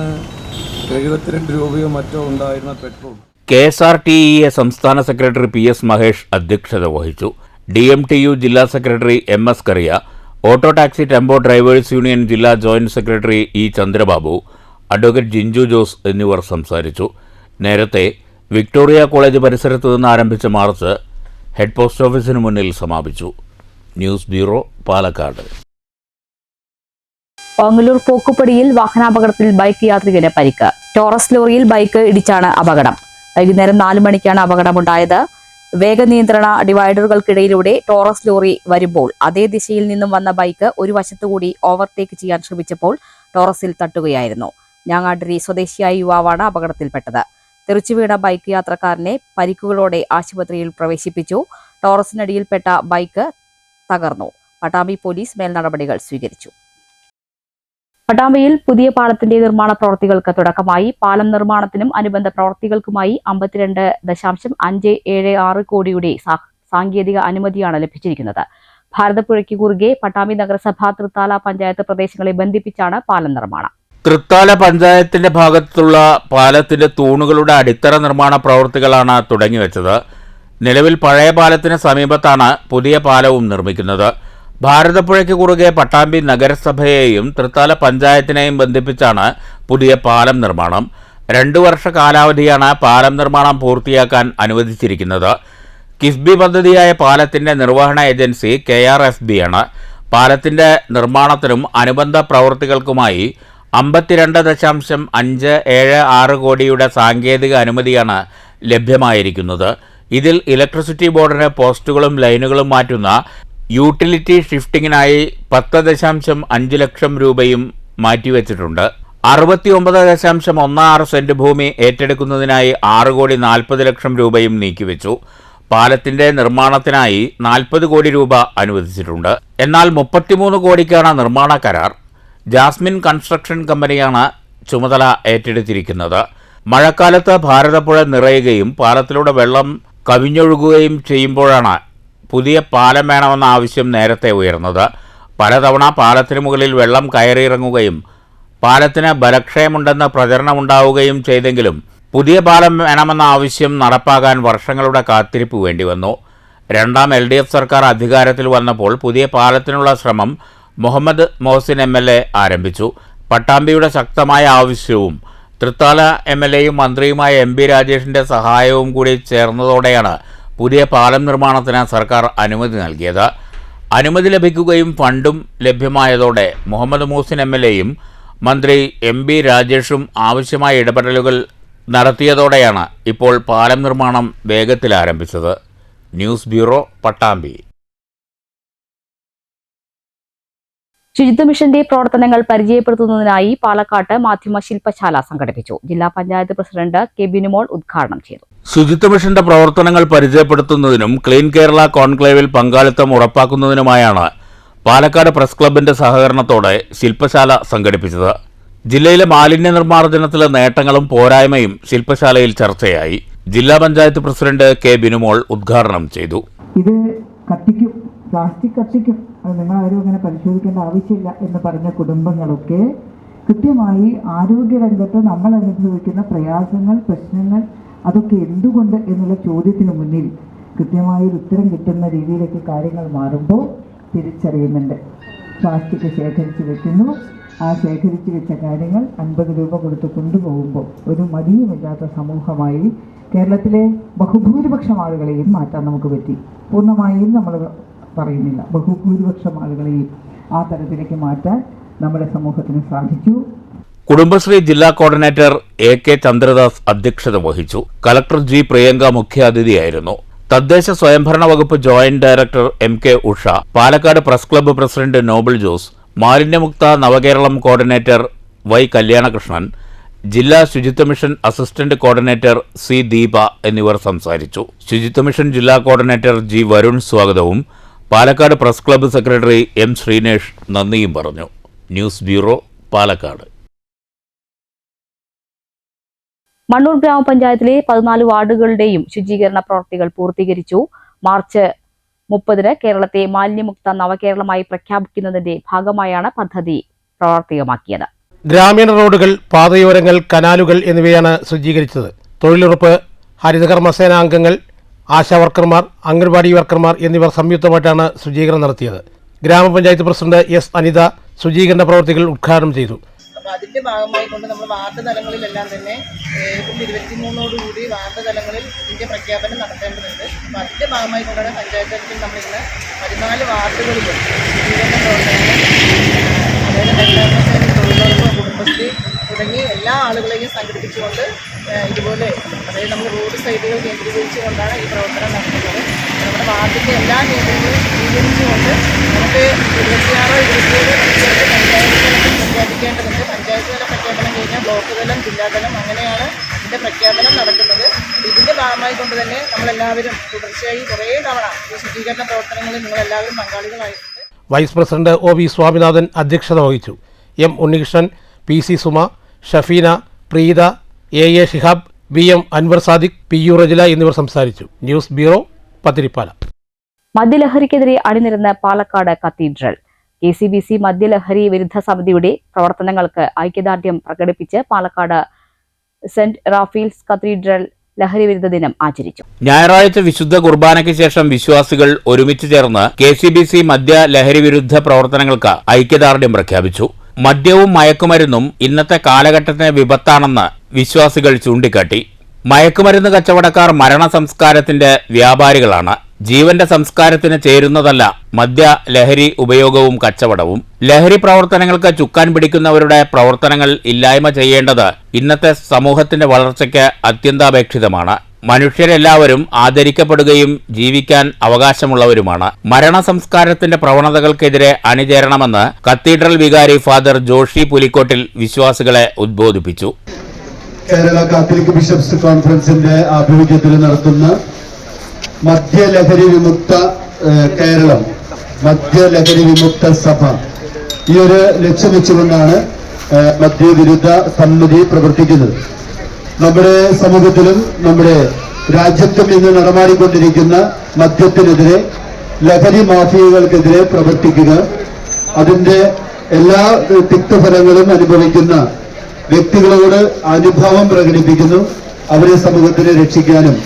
72 രൂപയോ മറ്റോ ഉണ്ടായിരുന്ന പെട്രോൾ. KSRTE സംസ്ഥാന സെക്രട്ടറി PS മഹേഷ് അധ്യക്ഷത വഹിച്ചു. DMTU ജില്ലാ secretary MS Kariya, auto taxi tempo drivers union ജില്ലാ joint secretary E Chandrababu, advocate Jinju Jose എന്നിവർ സംസാരിച്ചു. നേരത്തെ വിക്ടോറിയ കോളേജ് പരിസരത്തു നിന്ന് ആരംഭിച്ച മാർച്ച് ഹെഡ് പോസ്റ്റ് ഓഫീസിന് മുന്നിൽ സമാപിച്ചു. News bureau, Palakkad. ഓങ്ങല്ലൂർ പോക്കുപടിയിൽ വാഹനാപകടത്തിൽ ബൈക്ക് യാത്രികന് പരിക്ക്. ടോറസ് ലോറിയിൽ ബൈക്ക് ഇടിച്ചാണ് അപകടം. വൈകുന്നേരം 4 മണിക്കാണ് അപകടമുണ്ടായത്. വേഗനിയന്ത്രണ ഡിവൈഡറുകൾക്കിടയിലൂടെ ടോറസ് ലോറി വരുമ്പോൾ അതേ ദിശയിൽ നിന്നും വന്ന ബൈക്ക് ഒരു വശത്തുകൂടി ഓവർടേക്ക് ചെയ്യാൻ ശ്രമിച്ചപ്പോൾ ടോറസിൽ തട്ടുകയായിരുന്നു. ഞാങ്ങാട്ടിരി സ്വദേശിയായ യുവാവാണ് അപകടത്തിൽപ്പെട്ടത്. തെറിച്ചുവീണ ബൈക്ക് യാത്രക്കാരനെ പരിക്കുകളോടെ ആശുപത്രിയിൽ പ്രവേശിപ്പിച്ചു. ടോറസിനടിയിൽപ്പെട്ട ബൈക്ക് തകർന്നു. പട്ടാമ്പി പോലീസ് മേൽനടപടികൾ സ്വീകരിച്ചു. പട്ടാമ്പിയിൽ പുതിയ പാലത്തിന്റെ നിർമ്മാണ പ്രവൃത്തികൾക്ക് തുടക്കമായി. പാലം നിർമ്മാണത്തിനും അനുബന്ധ പ്രവൃത്തികൾക്കുമായി 52.576 കോടിയുടെ സാങ്കേതിക അനുമതിയാണ് ലഭിച്ചിരിക്കുന്നത്. ഭാരതപ്പുഴയ്ക്ക് കുറുകെ പട്ടാമ്പി നഗരസഭ തൃത്താല പഞ്ചായത്ത് പ്രദേശങ്ങളെ ബന്ധിപ്പിച്ചാണ് പാലം നിർമ്മാണം. തൃത്താല പഞ്ചായത്തിന്റെ ഭാഗത്തുള്ള പാലത്തിന്റെ തൂണുകളുടെ അടിത്തറ നിർമ്മാണ പ്രവൃത്തികളാണ് തുടങ്ങിവെച്ചത്. നിലവിൽ പഴയ പാലത്തിന് സമീപത്താണ് പുതിയ പാലവും നിർമ്മിക്കുന്നത്. ഭാരതപ്പുഴയ്ക്ക് കുറുകെ പട്ടാമ്പി നഗരസഭയെയും തൃത്താല പഞ്ചായത്തിനെയും ബന്ധിപ്പിച്ചാണ് പുതിയ പാലം നിർമ്മാണം. 2 വർഷ കാലാവധിയാണ് പാലം നിർമ്മാണം പൂർത്തിയാക്കാൻ അനുവദിച്ചിരിക്കുന്നത്. കിഫ്ബി പദ്ധതിയായ പാലത്തിന്റെ നിർവഹണ ഏജൻസി KRFB ആണ്. പാലത്തിന്റെ നിർമ്മാണത്തിനും അനുബന്ധ പ്രവൃത്തികൾക്കുമായി 52.576 കോടിയുടെ സാങ്കേതിക അനുമതിയാണ് ലഭ്യമായിരിക്കുന്നത്. ഇതിൽ ഇലക്ട്രിസിറ്റി ബോർഡിന് പോസ്റ്റുകളും ലൈനുകളും മാറ്റുന്ന യൂട്ടിലിറ്റി ഷിഫ്റ്റിങ്ങിനായി 10.5 ലക്ഷം രൂപയും മാറ്റിവെച്ചിട്ടുണ്ട്. 69.16 സെന്റ് ഭൂമി ഏറ്റെടുക്കുന്നതിനായി 6.40 കോടി രൂപയും നീക്കിവെച്ചു. പാലത്തിന്റെ നിർമ്മാണത്തിനായി 40 കോടി രൂപ അനുവദിച്ചിട്ടുണ്ട്. എന്നാൽ 33 കോടിക്കാണ് നിർമ്മാണ കരാർ. ജാസ്മിൻ കൺസ്ട്രക്ഷൻ കമ്പനിയാണ് ചുമതല ഏറ്റെടുത്തിരിക്കുന്നത്. മഴക്കാലത്ത് ഭാരതപ്പുഴ നിറയുകയും പാലത്തിലൂടെ വെള്ളം കവിഞ്ഞൊഴുകുകയും ചെയ്യുമ്പോഴാണ് പുതിയ പാലം വേണമെന്ന ആവശ്യം നേരത്തെ ഉയർന്നത്. പലതവണ പാലത്തിന് മുകളിൽ വെള്ളം കയറിയിറങ്ങുകയും പാലത്തിന് ബലക്ഷയമുണ്ടെന്ന് പ്രചരണമുണ്ടാവുകയും ചെയ്തെങ്കിലും പുതിയ പാലം വേണമെന്ന ആവശ്യം നടപ്പാക്കാൻ വർഷങ്ങളുടെ കാത്തിരിപ്പ് വേണ്ടിവന്നു. 2ാം LDF സർക്കാർ അധികാരത്തിൽ വന്നപ്പോൾ പുതിയ പാലത്തിനുള്ള ശ്രമം മുഹമ്മദ് മോഹസിൻ MLA ആരംഭിച്ചു. പട്ടാമ്പിയുടെ ശക്തമായ ആവശ്യവും തൃത്താല MLAയും മന്ത്രിയുമായ MP രാജേഷിന്റെ സഹായവും കൂടി ചേർന്നതോടെയാണ് പുതിയ പാലം നിർമ്മാണത്തിന് സർക്കാർ അനുമതി നൽകിയത്. അനുമതി ലഭിക്കുകയും ഫണ്ടും ലഭ്യമായതോടെ മുഹമ്മദ് മോഹസിൻ MLAയും മന്ത്രി MP രാജേഷും ആവശ്യമായ ഇടപെടലുകൾ നടത്തിയതോടെയാണ് ഇപ്പോൾ പാലം നിർമ്മാണം വേഗത്തിൽ ആരംഭിച്ചത്. News bureau, Pattambi. ശുചിത്വ മിഷന്റെ പ്രവർത്തനങ്ങൾ പരിചയപ്പെടുത്തുന്നതിനായി പാലക്കാട്ട് മാധ്യമ ശില്പശാല സംഘടിപ്പിച്ചു. ജില്ലാ പഞ്ചായത്ത് പ്രസിഡന്റ് K ബിനുമോൾ ഉദ്ഘാടനം ചെയ്തു. ശുചിത്വ മിഷന്റെ പ്രവർത്തനങ്ങൾ പരിചയപ്പെടുത്തുന്നതിനും ക്ലീൻ കേരള കോൺക്ലേവിൽ പങ്കാളിത്തം ഉറപ്പാക്കുന്നതിനുമായാണ് പാലക്കാട് പ്രസ് ക്ലബിന്റെ സഹകരണത്തോടെ ശില്പശാല സംഘടിപ്പിച്ചത്. ജില്ലയിലെ മാലിന്യ നിർമ്മാർജ്ജനത്തിലെ നേട്ടങ്ങളും പോരായ്മയും ശില്പശാലയിൽ ചർച്ചയായി. ജില്ലാ പഞ്ചായത്ത് പ്രസിഡന്റ് K ബിനുമോൾ ഉദ്ഘാടനം ചെയ്തു. ഇത് കത്തിക്കും, പ്ലാസ്റ്റിക് കത്തിക്കും, അത് നിങ്ങളാരും അങ്ങനെ പരിശോധിക്കേണ്ട ആവശ്യമില്ല എന്ന് പറഞ്ഞ കുടുംബങ്ങളൊക്കെ കൃത്യമായി ആരോഗ്യരംഗത്ത് നമ്മൾ അനുഭവിക്കുന്ന പ്രയാസങ്ങൾ, പ്രശ്നങ്ങൾ അതൊക്കെ എന്തുകൊണ്ട് എന്നുള്ള ചോദ്യത്തിന് മുന്നിൽ കൃത്യമായി ഉത്തരം കിട്ടുന്ന രീതിയിലേക്ക് കാര്യങ്ങൾ മാറുമ്പോൾ തിരിച്ചറിയുന്നുണ്ട്. പ്ലാസ്റ്റിക് ശേഖരിച്ച് വെക്കുന്നു, ആ ശേഖരിച്ച് വെച്ച കാര്യങ്ങൾ 50 രൂപ കൊടുത്ത് കൊണ്ടുപോകുമ്പോൾ ഒരു മടിയുമില്ലാത്ത സമൂഹമായി കേരളത്തിലെ ബഹുഭൂരിപക്ഷം ആളുകളെയും മാറ്റാൻ നമുക്ക് പറ്റി. പൂർണ്ണമായും നമ്മൾ പറയുന്നില്ല, ബഹുഭൂരിപക്ഷം ആളുകളെയും ആ തരത്തിലേക്ക് മാറ്റാൻ നമ്മുടെ സമൂഹത്തിന് സാധിച്ചു. കുടുംബശ്രീ ജില്ലാ കോർഡിനേറ്റർ AK ചന്ദ്രദാസ് അധ്യക്ഷത വഹിച്ചു. കളക്ടർ G പ്രിയങ്ക മുഖ്യാതിഥിയായിരുന്നു. തദ്ദേശ സ്വയംഭരണ വകുപ്പ് joint director MK Usha, Palakkad press club president Noble Jose, മാലിന്യമുക്ത നവകേരളം കോർഡിനേറ്റർ Y കല്യാണകൃഷ്ണൻ, ജില്ലാ ശുചിത്വ mission assistant coordinator C Deepa എന്നിവർ സംസാരിച്ചു. ശുചിത്വ മിഷൻ ജില്ലാ കോർഡിനേറ്റർ G വരുൺ സ്വാഗതവും Palakkad press club secretary M Sreenesh നന്ദിയും പറഞ്ഞു. News bureau, Palakkad. മണ്ണൂർ ഗ്രാമപഞ്ചായത്തിലെ 14 വാർഡുകളുടെയും ശുചീകരണ പ്രവൃത്തികൾ പൂർത്തീകരിച്ചു. മാർച്ച് 30 കേരളത്തെ മാലിന്യമുക്ത നവകേരളമായി പ്രഖ്യാപിക്കുന്നതിന്റെ ഭാഗമായാണ് പദ്ധതി പ്രാവർത്തികമാക്കിയത്. ഗ്രാമീണ റോഡുകൾ, പാതയോരങ്ങൾ, കനാലുകൾ എന്നിവയാണ് ശുചീകരിച്ചത്. തൊഴിലുറപ്പ്, ഹരിതകർമ്മസേന അംഗങ്ങൾ, ആശാവർക്കർമാർ, അംഗൻവാടി വർക്കർമാർ എന്നിവർ സംയുക്തമായിട്ടാണ് ശുചീകരണം നടത്തിയത്. ഗ്രാമപഞ്ചായത്ത് പ്രസിഡന്റ് S അനിത ശുചീകരണ പ്രവൃത്തികൾ ഉദ്ഘാടനം ചെയ്തു. അപ്പോൾ അതിൻ്റെ ഭാഗമായി കൊണ്ട് നമ്മൾ വാർഡ് തലങ്ങളിലെല്ലാം തന്നെ ഏപ്രിൽ 23 വാർഡ് തലങ്ങളിൽ ഇതിൻ്റെ പ്രഖ്യാപനം നടത്തേണ്ടതുണ്ട്. അപ്പോൾ അതിൻ്റെ ഭാഗമായി കൊണ്ടാണ് പഞ്ചായത്ത് തലത്തിൽ നമ്മളിന്ന് 14 വാർഡുകളിലും ശുചീകരണ പ്രവർത്തനങ്ങൾ, അതായത് ഹരിതകർമ്മസേന, തൊഴിലുറപ്പ്, കുടുംബശ്രീ തുടങ്ങി എല്ലാ ആളുകളെയും സംഘടിപ്പിച്ചുകൊണ്ട് ഇതുപോലെ, അതായത് നമ്മൾ റോഡ് സൈഡുകൾ കേന്ദ്രീകരിച്ചുകൊണ്ടാണ് ഈ പ്രവർത്തനം നടത്തുന്നത്. നമ്മുടെ വാർഡിൻ്റെ എല്ലാ കേന്ദ്രങ്ങളും ശുചീകരിച്ചുകൊണ്ട് നമുക്ക് 26-27 പഞ്ചായത്ത് തലത്തിൽ പ്രഖ്യാപിക്കേണ്ടതുണ്ട്. പഞ്ചായത്ത് തല പ്രഖ്യാപനം കഴിഞ്ഞാൽ ബ്ലോക്ക് തലം, ജില്ലാതലം, അങ്ങനെയാണ് ഇതിൻ്റെ പ്രഖ്യാപനം നടക്കുന്നത്. ഇതിൻ്റെ ഭാഗമായി കൊണ്ട് തന്നെ നമ്മളെല്ലാവരും തുടർച്ചയായി കുറേ തവണ ഈ ശുചീകരണ പ്രവർത്തനങ്ങളിൽ നിങ്ങളെല്ലാവരും പങ്കാളികളായിട്ടുണ്ട്. വൈസ് പ്രസിഡന്റ് OV സ്വാമിനാഥൻ അധ്യക്ഷത വഹിച്ചു. M Unnikrishnan, PC Suma, Shafeena, Preetha, A Shihab, BM Anwar Sadiq, PU Rejila എന്നിവർ സംസാരിച്ചു. News bureau, Pathirippala. മദ്യലഹരിക്കെതിരെ അണിനിരന്ന പാലക്കാട് കത്തീഡ്രൽ. KCBC മദ്യലഹരി വിരുദ്ധ സമിതിയുടെ പ്രവർത്തനങ്ങൾക്ക് ഐക്യദാർഢ്യം പ്രകടിപ്പിച്ച് പാലക്കാട് സെന്റ് റാഫീൽസ് കത്തീഡ്രൽ ലഹരി വിരുദ്ധ ദിനം ആചരിച്ചു. ഞായറാഴ്ച വിശുദ്ധ കുർബാനയ്ക്ക് ശേഷം വിശ്വാസികൾ ഒരുമിച്ച് ചേർന്ന് KCBC മദ്യ ലഹരി വിരുദ്ധ പ്രവർത്തനങ്ങൾക്ക് ഐക്യദാർഢ്യം പ്രഖ്യാപിച്ചു. മദ്യവും മയക്കുമരുന്നും ഇന്നത്തെ കാലഘട്ടത്തിന് വിപത്താണെന്ന് വിശ്വാസികൾ ചൂണ്ടിക്കാട്ടി. മയക്കുമരുന്ന് കച്ചവടക്കാർ മരണ സംസ്കാരത്തിന്റെ വ്യാപാരികളാണ്. ജീവന്റെ സംസ്കാരത്തിന് ചേരുന്നതല്ല മദ്യ ലഹരി ഉപയോഗവും കച്ചവടവും. ലഹരി പ്രവർത്തനങ്ങൾക്ക് ചുക്കാൻ പിടിക്കുന്നവരുടെ പ്രവർത്തനങ്ങൾ ഇല്ലായ്മ ചെയ്യേണ്ടത് ഇന്നത്തെ സമൂഹത്തിന്റെ വളർച്ചയ്ക്ക് അത്യന്താപേക്ഷിതമാണ്. മനുഷ്യരെല്ലാവരും ആദരിക്കപ്പെടുകയും ജീവിക്കാൻ അവകാശമുള്ളവരുമാണ്. മരണ സംസ്കാരത്തിന്റെ പ്രവണതകൾക്കെതിരെ അണിചേരണമെന്ന് കത്തീഡ്രൽ വികാരി ഫാദർ ജോഷി പുലിക്കോട്ടിൽ വിശ്വാസികളെ ഉദ്ബോധിപ്പിച്ചു. കേരള കാത്തലിക് ബിഷപ്സ് കോൺഫറൻസിന്റെ ആഭിമുഖ്യത്തിൽ നടത്തുന്ന മദ്യലഹരി വിമുക്ത കേരളം, മദ്യലഹരി വിമുക്ത സഭ, ഈ ഒരു ലക്ഷ്യം വെച്ചുകൊണ്ടാണ് മദ്യവിരുദ്ധ സമിതി പ്രവർത്തിക്കുന്നത്. നമ്മുടെ സമൂഹത്തിലും നമ്മുടെ രാജ്യത്തും ഇന്ന് നടമാടിക്കൊണ്ടിരിക്കുന്ന മദ്യത്തിനെതിരെ, ലഹരി മാഫിയകൾക്കെതിരെ പ്രവർത്തിക്കുക, അതിന്റെ എല്ലാ തിക്തഫലങ്ങളും അനുഭവിക്കുന്ന വ്യക്തികളോട് അനുഭാവം പ്രകടിപ്പിക്കുന്നു. അവരെ സമൂഹത്തിനെ രക്ഷിക്കാനും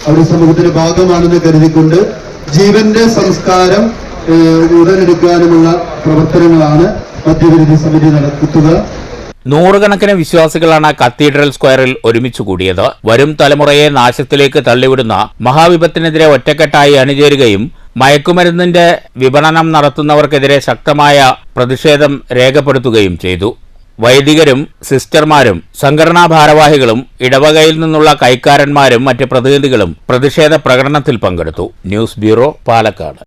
അവരുടെ സമൂഹത്തിന്റെ ഭാഗമാണെന്ന് കരുതിക്കൊണ്ട് ജീവന്റെ സംസ്കാരം ഉടലെടുക്കാനുമുള്ള പ്രവർത്തനങ്ങളാണ് മദ്യവിരുദ്ധ സമിതി നടത്തുക. നൂറുകണക്കിന് വിശ്വാസികളാണ് കത്തീഡ്രൽ സ്ക്വയറിൽ ഒരുമിച്ചു കൂടിയത്. വരും തലമുറയെ നാശത്തിലേക്ക് തള്ളിവിടുന്ന മഹാവിപത്തിനെതിരെ ഒറ്റക്കെട്ടായി അണിചേരുകയും മയക്കുമരുന്നിന്റെ വിപണനം നടത്തുന്നവർക്കെതിരെ ശക്തമായ പ്രതിഷേധം രേഖപ്പെടുത്തുകയും ചെയ്തു. വൈദികരും സിസ്റ്റർമാരും സംഘടനാ ഭാരവാഹികളും ഇടവകയിൽ നിന്നുള്ള കൈക്കാരന്മാരും മറ്റ് പ്രതിനിധികളും പ്രതിഷേധ പ്രകടനത്തിൽ പങ്കെടുത്തു. News bureau, Palakkad.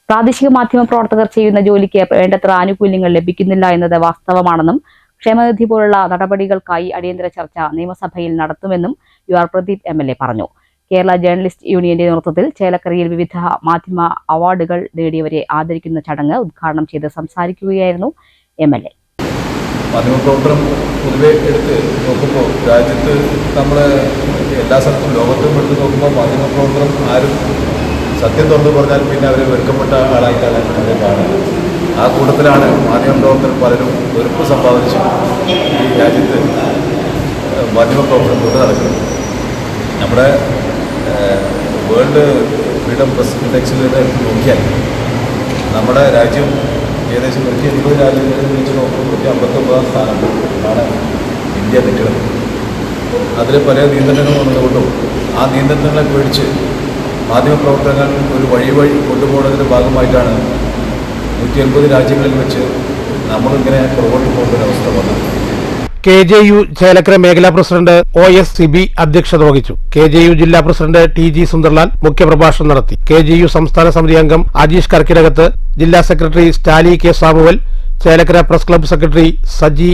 പ്രാദേശിക മാധ്യമ പ്രവർത്തകർ ചെയ്യുന്ന ജോലിക്ക് വേണ്ടത്ര ആനുകൂല്യങ്ങൾ ലഭിക്കുന്നില്ല എന്നത് വാസ്തവമാണെന്നും ക്ഷേമനിധി പോലുള്ള നടപടികൾക്കായി അടിയന്തര ചർച്ച നിയമസഭയിൽ നടത്തുമെന്നും UR പ്രദീപ് MLA പറഞ്ഞു. കേരള ജേർണലിസ്റ്റ് യൂണിയന്റെ നേതൃത്വത്തിൽ ചേലക്കരയിൽ വിവിധ മാധ്യമ അവാർഡുകൾ നേടിയവരെ ആദരിക്കുന്ന ചടങ്ങ് ഉദ്ഘാടനം ചെയ്ത് സംസാരിക്കുകയായിരുന്നു MLA. മാധ്യമപ്രവർത്തനം പൊതുവെ എടുത്ത് നോക്കുമ്പോൾ രാജ്യത്ത് നമ്മൾ എല്ലാ സ്ഥലത്തും ലോകത്തും എടുത്ത് നോക്കുമ്പോൾ മാധ്യമപ്രവർത്തനം ആരും സത്യം തുറന്നു പറഞ്ഞാൽ പിന്നെ അവർ വെറുക്കപ്പെട്ട ആളായിട്ടാണ് അവരെ കാണുന്നത്. ആ കൂട്ടത്തിലാണ് മാധ്യമപ്രവർത്തകർ പലരും വെറുപ്പ് സമ്പാദിച്ചു ഈ രാജ്യത്ത് മാധ്യമപ്രവർത്തനം കൊണ്ട് നടക്കുന്നത്. നമ്മുടെ വേൾഡ് ഫ്രീഡം പ്രസ് ഇൻഡെക്സിൽ നോക്കിയാൽ നമ്മുടെ രാജ്യം ഏകദേശം 180 രാജ്യങ്ങളിൽ വെച്ച് നോക്കുമ്പോൾ 159 സ്ഥാനം ആണ് ഇന്ത്യ നിൽക്കുന്നത്. അതിൽ പല നിയന്ത്രണങ്ങൾ വന്നതുകൊണ്ടും ആ നിയന്ത്രണങ്ങളെ പേടിച്ച് മാധ്യമപ്രവർത്തനങ്ങൾ ഒരു വഴി കൊണ്ടുപോകുന്നതിൻ്റെ ഭാഗമായിട്ടാണ് 180 രാജ്യങ്ങളിൽ വെച്ച് നമ്മളിങ്ങനെ പുറകോട്ട് പോകുന്ന അവസ്ഥ വന്നത്. KJU ചേലക്കര മേഖലാ പ്രസിഡന്റ് OS സിബി അധ്യക്ഷത വഹിച്ചു. KJU ജില്ലാ പ്രസിഡന്റ് TG സുന്ദർലാൽ മുഖ്യപ്രഭാഷണം നടത്തി. KJU സംസ്ഥാന സമിതി അംഗം അജീഷ് കർക്കിടകത്ത്, ജില്ലാ secretary Staly K Samuel, Chelakkara press club secretary Saji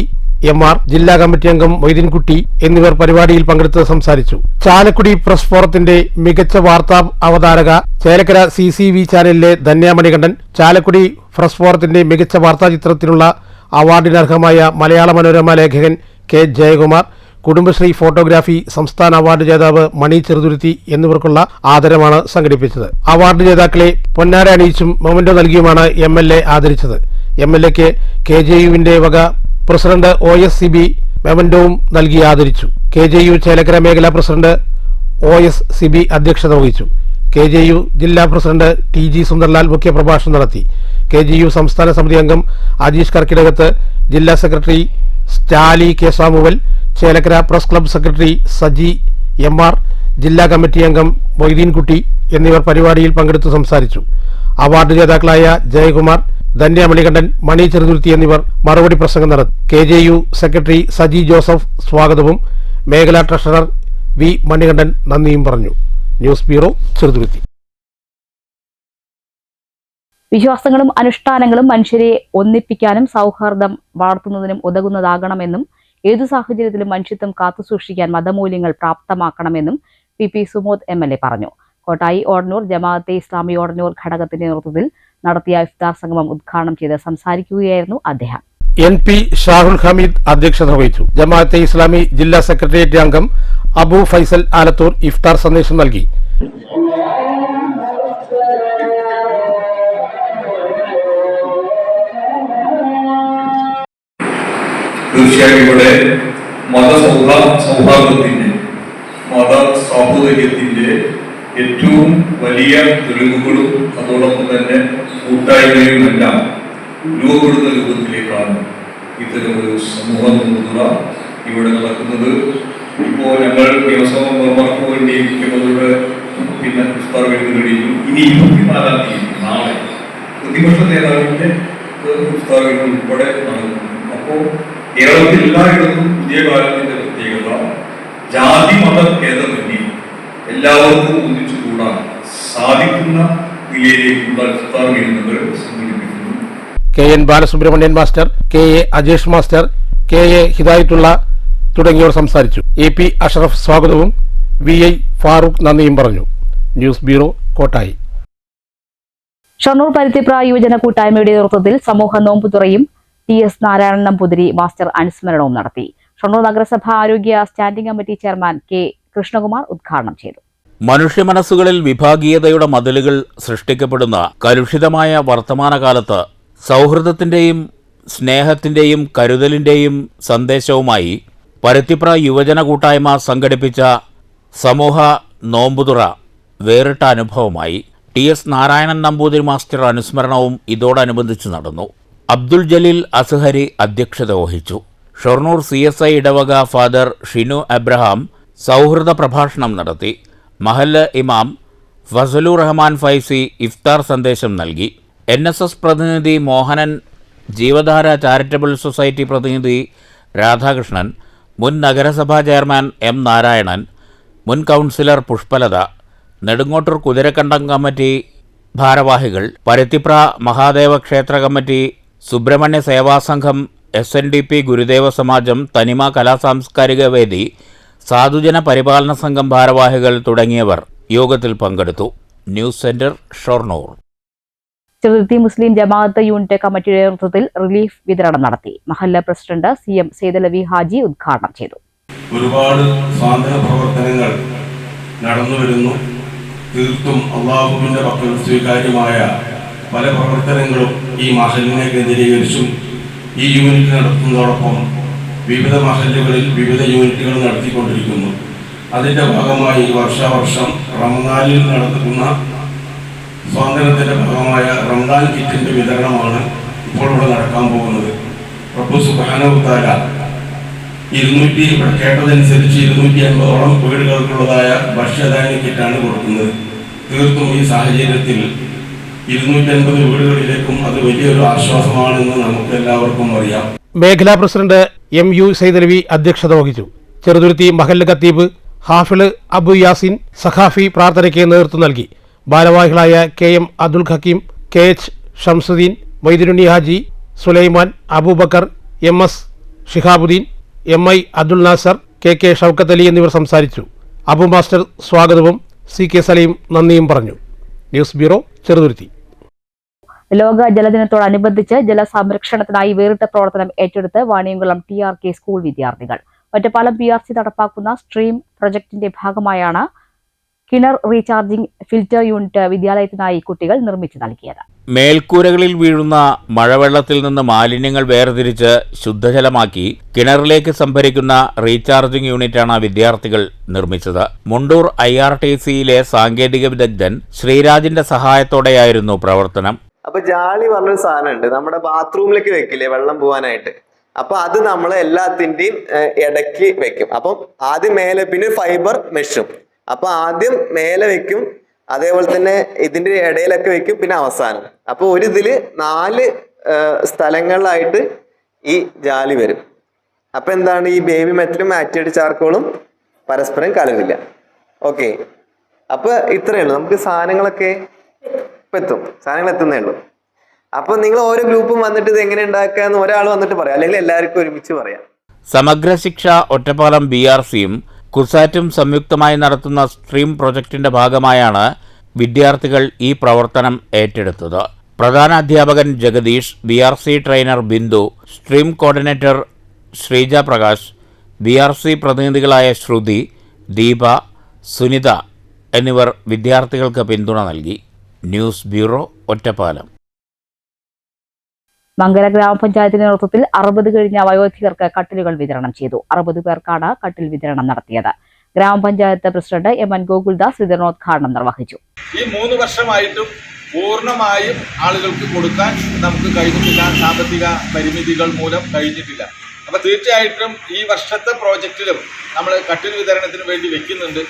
MR, ജില്ലാ കമ്മിറ്റി അംഗം മൊയ്തീൻകുട്ടി എന്നിവർ പരിപാടിയിൽ പങ്കെടുത്ത് സംസാരിച്ചു. ചാലക്കുടി പ്രസ് ഫോറത്തിന്റെ മികച്ച വാർത്താ അവതാരക ചേലക്കര CCV ചാനലിലെ ധന്യ മണികണ്ഠൻ, ചാലക്കുടി പ്രസ് ഫോറത്തിന്റെ മികച്ച വാർത്താ ചിത്രത്തിനുള്ള അവാർഡിനർഹമായ മലയാള മനോരമ ലേഖകൻ K ജയകുമാർ, കുടുംബശ്രീ ഫോട്ടോഗ്രാഫി സംസ്ഥാന അവാർഡ് ജേതാവ് മണി ചെറുതുരുത്തി എന്നിവർക്കുള്ള ആദരമാണ് സംഘടിപ്പിച്ചത്. അവാർഡ് ജേതാക്കളെ പൊന്നാര അണിയിച്ചും മൊമെന്റോ നൽകിയുമാണ് MLA ആദരിച്ചത്. MLAക്ക് KJUവിന്റെ വക പ്രസിഡന്റ് OS സിബി മൊമെന്റോവും നൽകി ആദരിച്ചു. KJU ചേലക്കര മേഖലാ പ്രസിഡന്റ് OS സിബി അധ്യക്ഷത വഹിച്ചു. KJU ജില്ലാ പ്രസിഡന്റ് TG സുന്ദർലാൽ മുഖ്യപ്രഭാഷണം നടത്തി. KJU സംസ്ഥാന സമിതി അംഗം അജീഷ് കർക്കിടകത്ത്, ജില്ലാ secretary Staly K Samuel, Chelakkara press club secretary Saji MR, ജില്ലാ കമ്മിറ്റി അംഗം മൊയ്തീൻകുട്ടി എന്നിവർ പരിപാടിയിൽ പങ്കെടുത്ത് സംസാരിച്ചു. അവാർഡ് ജേതാക്കളായ ജയകുമാർ, ധന്യ മണികണ്ഠൻ, മണി ചെറുതുരുത്തി എന്നിവർ മറുപടി പ്രസംഗം നടത്തി. KJU സെക്രട്ടറി സജി ജോസഫ് സ്വാഗതവും മേഖലാ ട്രഷറർ V മണികണ്ഠൻ നന്ദിയും പറഞ്ഞു. News bureau, Cheruthuruthy. വിശ്വാസങ്ങളും അനുഷ്ഠാനങ്ങളും മനുഷ്യരെ ഒന്നിപ്പിക്കാനും സൗഹാർദ്ദം വളർത്തുന്നതിനും ഉതകുന്നതാകണമെന്നും ഏതു സാഹചര്യത്തിലും മനുഷ്യത്വം കാത്തുസൂക്ഷിക്കാൻ മതമൂല്യങ്ങൾ പ്രാപ്തമാക്കണമെന്നും PP സുമോദ് MLA പറഞ്ഞു. കോട്ടായി ഓടന്നൂർ ജമാഅത്തെ ഇസ്ലാമി ഓടന്നൂർ ഘടകത്തിന്റെ നേതൃത്വത്തിൽ നടത്തിയ ഇഫ്താർ സംഗമം ഉദ്ഘാടനം ചെയ്ത് സംസാരിക്കുകയായിരുന്നു അദ്ദേഹം. NP ഷാഹുൽ ഹമീദ് അധ്യക്ഷത വഹിച്ചു. ജമാഅത്തെ ഇസ്ലാമി ജില്ലാ സെക്രട്ടേറിയറ്റ് അംഗം അബു ഫൈസൽ ആലത്തൂർ ഇഫ്താർ സന്ദേശം നൽകി. തീർച്ചയായും ഇവിടെ മതസൗഹാർദ്ദത്തിന്റെ മത സാഹോദര്യത്തിന്റെ ഏറ്റവും വലിയ തെളിവുകളും അതോടൊപ്പം തന്നെ കൂട്ടായ്മയും എല്ലാം രൂപപ്പെടുന്ന രൂപത്തിലേക്കാണ് ഇത്തരമൊരു സമൂഹ മുൻതുറ ഇവിടെ നടക്കുന്നത്. ഇപ്പോൾ ഞങ്ങൾ ദിവസവും നിർമ്മാർക്ക് വേണ്ടിയിരിക്കുന്നവരുടെ പിന്നെ ഇഫ്താർ കഴിഞ്ഞു. ഇനി 24-ാം തീയതി നാളെ പ്രതിപക്ഷ നേതാവിന്റെ ഇഫ്താർ ഉൾപ്പെടെ നടക്കുന്നു. അപ്പോൾ കേരളത്തിൽ എല്ലായിടത്തും പുതിയ കാലത്തിന്റെ പ്രത്യേകത ജാതി മത ഭേദമന്യേ എല്ലാവർക്കും ഒന്നിച്ചുകൂടാൻ സാധിക്കുന്ന നിലയിലേക്കുള്ള ഇഫ്താർ വിരുന്നുകൾ സംഘടിപ്പിക്കുന്നു. KN Balasubramanian master, KA Ajesh master, KA Hidayathulla തുടങ്ങിയവർ സംസാരിച്ചു. AP അഷ്റഫ് സ്വാഗതവും VI ഫാറൂഖ് നന്ദിയും പറഞ്ഞു. News bureau, Kottayi. ഷൊർണൂർ പരുത്തിപ്ര യുവജന കൂട്ടായ്മയുടെ നേതൃത്വത്തിൽ സമൂഹ നോമ്പുതുറയും TS നാരായണൻ നമ്പൂതിരി മാസ്റ്റർ അനുസ്മരണവും നടത്തി. ഷൊർണൂർ നഗരസഭ ആരോഗ്യ standing committee chairman K Krishnakumar ഉദ്ഘാടനം ചെയ്തു. മനുഷ്യ മനസ്സുകളിൽ വിഭാഗീയതയുടെ മതിലുകൾ സൃഷ്ടിക്കപ്പെടുന്ന കലുഷിതമായ വർത്തമാനകാലത്ത് സൗഹൃദത്തിന്റെയും സ്നേഹത്തിന്റെയും കരുതലിന്റെയും സന്ദേശവുമായി പരുത്തിപ്ര യുവജന കൂട്ടായ്മ സംഘടിപ്പിച്ച സമൂഹ നോമ്പുതുറ വേറിട്ട അനുഭവമായി. TS നാരായണൻ നമ്പൂതിരി മാസ്റ്റർ അനുസ്മരണവും ഇതോടനുബന്ധിച്ച് നടന്നു. അബ്ദുൽ ജലീൽ അസ്ഹരി അധ്യക്ഷത വഹിച്ചു. ഷൊർണൂർ CSI ഇടവക ഫാദർ ഷിനു അബ്രഹാം സൗഹൃദ പ്രഭാഷണം നടത്തി. മഹല്ല് ഇമാം ഫസലുർ റഹ്മാൻ ഫൈസി ഇഫ്താർ സന്ദേശം നൽകി. NSS പ്രതിനിധി മോഹനൻ, ജീവധാര ചാരിറ്റബിൾ സൊസൈറ്റി പ്രതിനിധി രാധാകൃഷ്ണൻ, മുൻ നഗരസഭാ ചെയർമാൻ M നാരായണൻ, മുൻ കൗൺസിലർ പുഷ്പലത, നെടുങ്ങോട്ടൂർ കുതിരക്കണ്ടം കമ്മിറ്റി ഭാരവാഹികൾ, പരുത്തിപ്ര മഹാദേവ ക്ഷേത്ര കമ്മിറ്റി, സുബ്രഹ്മണ്യ സേവാസംഘം, SNDP ഗുരുദേവ സമാജം, തനിമ കലാസാംസ്കാരിക വേദി, സാധുജന പരിപാലന സംഘം ഭാരവാഹികൾ തുടങ്ങിയവർ യോഗത്തിൽ പങ്കെടുത്തു. News centre, Shoranur. Cheruthuruthy Muslim ജമാഅത്ത് യൂണിറ്റ് കമ്മിറ്റിയുടെ നേതൃത്വത്തിൽ റിലീഫ് വിതരണം നടത്തി. മഹല്ല പ്രസിഡന്റ് CM സെയ്ദലവി ഹാജി ഉദ്ഘാടനം ചെയ്തു. ഒരുപാട് സ്വാതന്ത്ര്യ പ്രവർത്തനങ്ങൾ നടന്നു വരുന്നു. തീർത്തും അള്ളാഹുവിന്റെ പക്കൽ സ്വീകാര്യമായ പല പ്രവർത്തനങ്ങളും ഈ മഹലിനെ കേന്ദ്രീകരിച്ചും ഈ യൂണിറ്റ് നടത്തുന്നതോടൊപ്പം വിവിധ മഹല്ലുകളിൽ വിവിധ യൂണിറ്റുകൾ നടത്തിക്കൊണ്ടിരിക്കുന്നു. അതിൻ്റെ ഭാഗമായി വർഷാവർഷം റമദാനിൽ നടത്തുന്ന സ്വാതന്ത്ര്യത്തിൻ്റെ ഭാഗമായ റംദാൻ കിറ്റിൻ്റെ വിതരണമാണ് ഇപ്പോൾ ഇവിടെ നടക്കാൻ പോകുന്നത്. റബ്ബ് സുബ്ഹാനഹു വ തആല കേട്ടതനുസരിച്ച് 250ഓളം വീടുകൾക്കുള്ളതായ ഭക്ഷ്യധാന്യ കിറ്റാണ് കൊടുക്കുന്നത്. തീർത്തും ഈ സാഹചര്യത്തിൽ 250 വീടുകളിലേക്കും അത് വലിയൊരു ആശ്വാസമാണെന്ന് നമുക്ക് എല്ലാവർക്കും അറിയാം. മേഖലാ പ്രസിഡന്റ് MU സെയ്ദലവി അധ്യക്ഷത വഹിച്ചു. ചെറുതുരുത്തി മഹല്ല് ഖത്തീബ് ഹാഫിള് അബു യാസിൻ സഖാഫി പ്രാർത്ഥനയ്ക്ക് നേതൃത്വം നൽകി. ഭാരവാഹികളായ KM Abdul Hakeem, KH Shamsuddin, മൊയ്തുനുണ്ണി Haji, Sulaiman, Abubakar, MS Shihabuddin, MI Abdul Nasar, KK Shoukath Ali എന്നിവർ സംസാരിച്ചു. അബു മാസ്റ്റർ സ്വാഗതവും CK സലീം നന്ദിയും പറഞ്ഞു. News bureau, Cheruthuruthy. ലോക ജലദിനത്തോടനുബന്ധിച്ച് ജലസംരക്ഷണത്തിനായി വേറിട്ട പ്രവർത്തനം ഏറ്റെടുത്ത് വാണിയംകുളം TRK സ്കൂൾ വിദ്യാർത്ഥികൾ. ഒറ്റപ്പാലം PRC നടപ്പാക്കുന്ന സ്ട്രീം പ്രൊജക്ടിന്റെ ഭാഗമായാണ് കിണർ റീചാർജിംഗ് ഫിൽറ്റർ യൂണിറ്റ് വിദ്യാലയത്തിനായി കുട്ടികൾ നിർമ്മിച്ചു നൽകിയത്. മേൽക്കൂരകളിൽ വീഴുന്ന മഴവെള്ളത്തിൽ നിന്ന് മാലിന്യങ്ങൾ വേർതിരിച്ച് ശുദ്ധജലമാക്കി കിണറിലേക്ക് സംഭരിക്കുന്ന റീചാർജിംഗ് യൂണിറ്റാണ് വിദ്യാർത്ഥികൾ നിർമ്മിച്ചത്. മുണ്ടൂർ IRTCയിലെ സാങ്കേതിക വിദഗ്ധൻ ശ്രീരാജിന്റെ സഹായത്തോടെയായിരുന്നു പ്രവർത്തനം. അപ്പൊ ജാളി പറഞ്ഞൊരു സാധനമുണ്ട്, നമ്മുടെ ബാത്റൂമിലേക്ക് വെക്കില്ലേ വെള്ളം പോകാനായിട്ട്. അപ്പൊ അത് നമ്മൾ എല്ലാത്തിൻ്റെയും ഇടയ്ക്ക് വെക്കും. അപ്പം ആദ്യം മേലെ, പിന്നെ ഫൈബർ മെഷും. അപ്പൊ ആദ്യം മേലെ വെക്കും, അതേപോലെ തന്നെ ഇതിന്റെ ഇടയിലൊക്കെ വെക്കും, പിന്നെ അവസാനം. അപ്പൊ ഒരു ഇതില് 4 സ്ഥലങ്ങളിലായിട്ട് ഈ ജാലി വരും. അപ്പൊ എന്താണ്, ഈ ബേബി മെറ്റലും ആക്ടിവേറ്റ് ചാർക്കോളും പരസ്പരം കലരില്ല. ഓക്കെ, അപ്പൊ ഇത്രയേ ഉള്ളൂ. നമുക്ക് സാധനങ്ങളൊക്കെ സാധനങ്ങൾ എത്തുന്നേ ഉള്ളൂ. അപ്പൊ നിങ്ങൾ ഓരോ ഗ്രൂപ്പും വന്നിട്ട് ഇത് എങ്ങനെ ഉണ്ടാക്കാന്ന് ഒരാൾ വന്നിട്ട് പറയാം, അല്ലെങ്കിൽ എല്ലാവർക്കും ഒരുമിച്ച് പറയാം. സമഗ്ര ശിക്ഷ ഒറ്റപ്പാലം BRCയും കുസാറ്റും സംയുക്തമായി നടത്തുന്ന സ്ട്രീം പ്രൊജക്ടിന്റെ ഭാഗമായാണ് വിദ്യാർത്ഥികൾ ഈ പ്രവർത്തനം ഏറ്റെടുത്തത്. പ്രധാന അധ്യാപകൻ Jagadeesh, BRC trainer Bindu, stream coordinator Sreeja Prakash, BRC പ്രതിനിധികളായ ശ്രുതി, ദീപ, സുനിത എന്നിവർ വിദ്യാർത്ഥികൾക്ക് പിന്തുണ നൽകി. News bureau, Ottapalam. മങ്കര ഗ്രാമപഞ്ചായത്തിന്റെ നേതൃത്വത്തിൽ 60 കഴിഞ്ഞ വയോധികർക്ക് കട്ടിലുകൾ വിതരണം ചെയ്തു. 60 പേർക്കാണ് കട്ടിൽ വിതരണം നടത്തിയത്. ഗ്രാമപഞ്ചായത്ത് പ്രസിഡന്റ് MN ഗോകുൽദാസ് വിതരണോദ്ഘാടനം നിർവഹിച്ചു. ഈ 3 വർഷമായിട്ടും പൂർണ്ണമായും ആളുകൾക്ക് കൊടുക്കാൻ നമുക്ക് കഴിഞ്ഞിട്ടില്ല. സാമ്പത്തിക പരിമിതികൾ മൂലം കഴിഞ്ഞിട്ടില്ല. അപ്പോൾ തീർച്ചയായിട്ടും ഈ വർഷത്തെ പ്രോജക്റ്റിലും നമ്മൾ കട്ടിൽ വിതരണത്തിന് വേണ്ടി വെക്കുന്നുണ്ട്.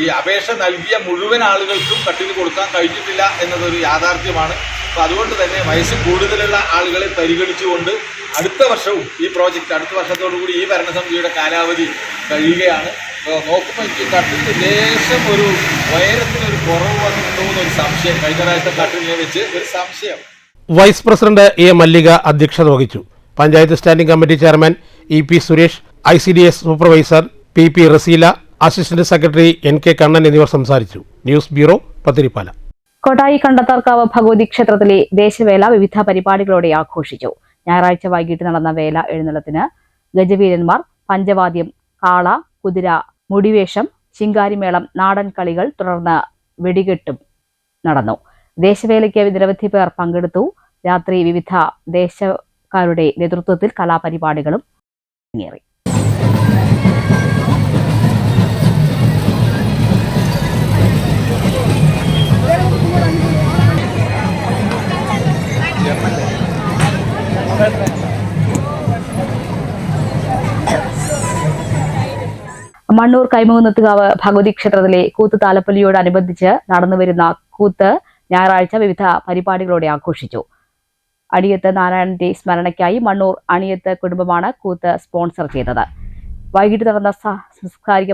ഈ അപേക്ഷ നൽകിയ മുഴുവൻ ആളുകൾക്കും കട്ടിൽ കൊടുക്കാൻ കഴിഞ്ഞിട്ടില്ല എന്നതൊരു യാഥാർത്ഥ്യമാണ്. അപ്പോൾ അതുകൊണ്ട് തന്നെ വയസ്സ് കൂടുതലുള്ള ആളുകളെ പരിഗണിച്ചുകൊണ്ട് അടുത്ത വർഷവും ഈ പ്രോജക്റ്റ് അടുത്ത വർഷത്തോടുകൂടി ഈ ഭരണസമിതിയുടെ കാലാവധി കഴിയുകയാണ്. നോക്കുമ്പോൾ എനിക്ക് കട്ടിലിന് ലേശം ഒരു ഉയരത്തിനൊരു കുറവ് വന്നിട്ടുണ്ടോ എന്നൊരു സംശയം, കഴിഞ്ഞ പ്രാവശ്യത്തെ കട്ടിലിനെ വെച്ച് ഒരു സംശയം. Vice president A. മല്ലിക അധ്യക്ഷത വഹിച്ചു. Panchayat standing committee chairman EP Suresh, ICDS supervisor PP Raseela, assistant secretary NK Kannan എന്നിവർ സംസാരിച്ചു. News bureau, Pathirippala. കോട്ടായി കണ്ടത്താർക്കാവ് ഭഗവതി ക്ഷേത്രത്തിലെ ദേശവേല വിവിധ പരിപാടികളോടെ ആഘോഷിച്ചു. ഞായറാഴ്ച വൈകിട്ട് നടന്ന വേല എഴുന്നള്ളത്തിന് ഗജവീരന്മാർ, പഞ്ചവാദ്യം, കാള, കുതിര, മുടിവേഷം, ശിങ്കാരിമേളം, നാടൻ കളികൾ, തുടർന്ന് വെടികെട്ടും നടന്നു. ദേശവേലയ്ക്ക് നിരവധി പേർ പങ്കെടുത്തു. രാത്രി വിവിധ ദേശക്കാരുടെ നേതൃത്വത്തിൽ കലാപരിപാടികളും അരങ്ങേറി. മണ്ണൂർ കൈമുകുന്നത്തുകാവ് ഭഗവതി ക്ഷേത്രത്തിലെ കൂത്ത് താലപ്പൊലിയോടനുബന്ധിച്ച് നടന്നുവരുന്ന കൂത്ത് ഞായറാഴ്ച വിവിധ പരിപാടികളോടെ ആഘോഷിച്ചു. അണിയത്ത് നാരായണന്റെ സ്മരണയ്ക്കായി മണ്ണൂർ അണിയത്ത് കുടുംബമാണ് കൂത്ത് സ്പോൺസർ ചെയ്തത്. വൈകിട്ട് നടന്ന സാംസ്കാരിക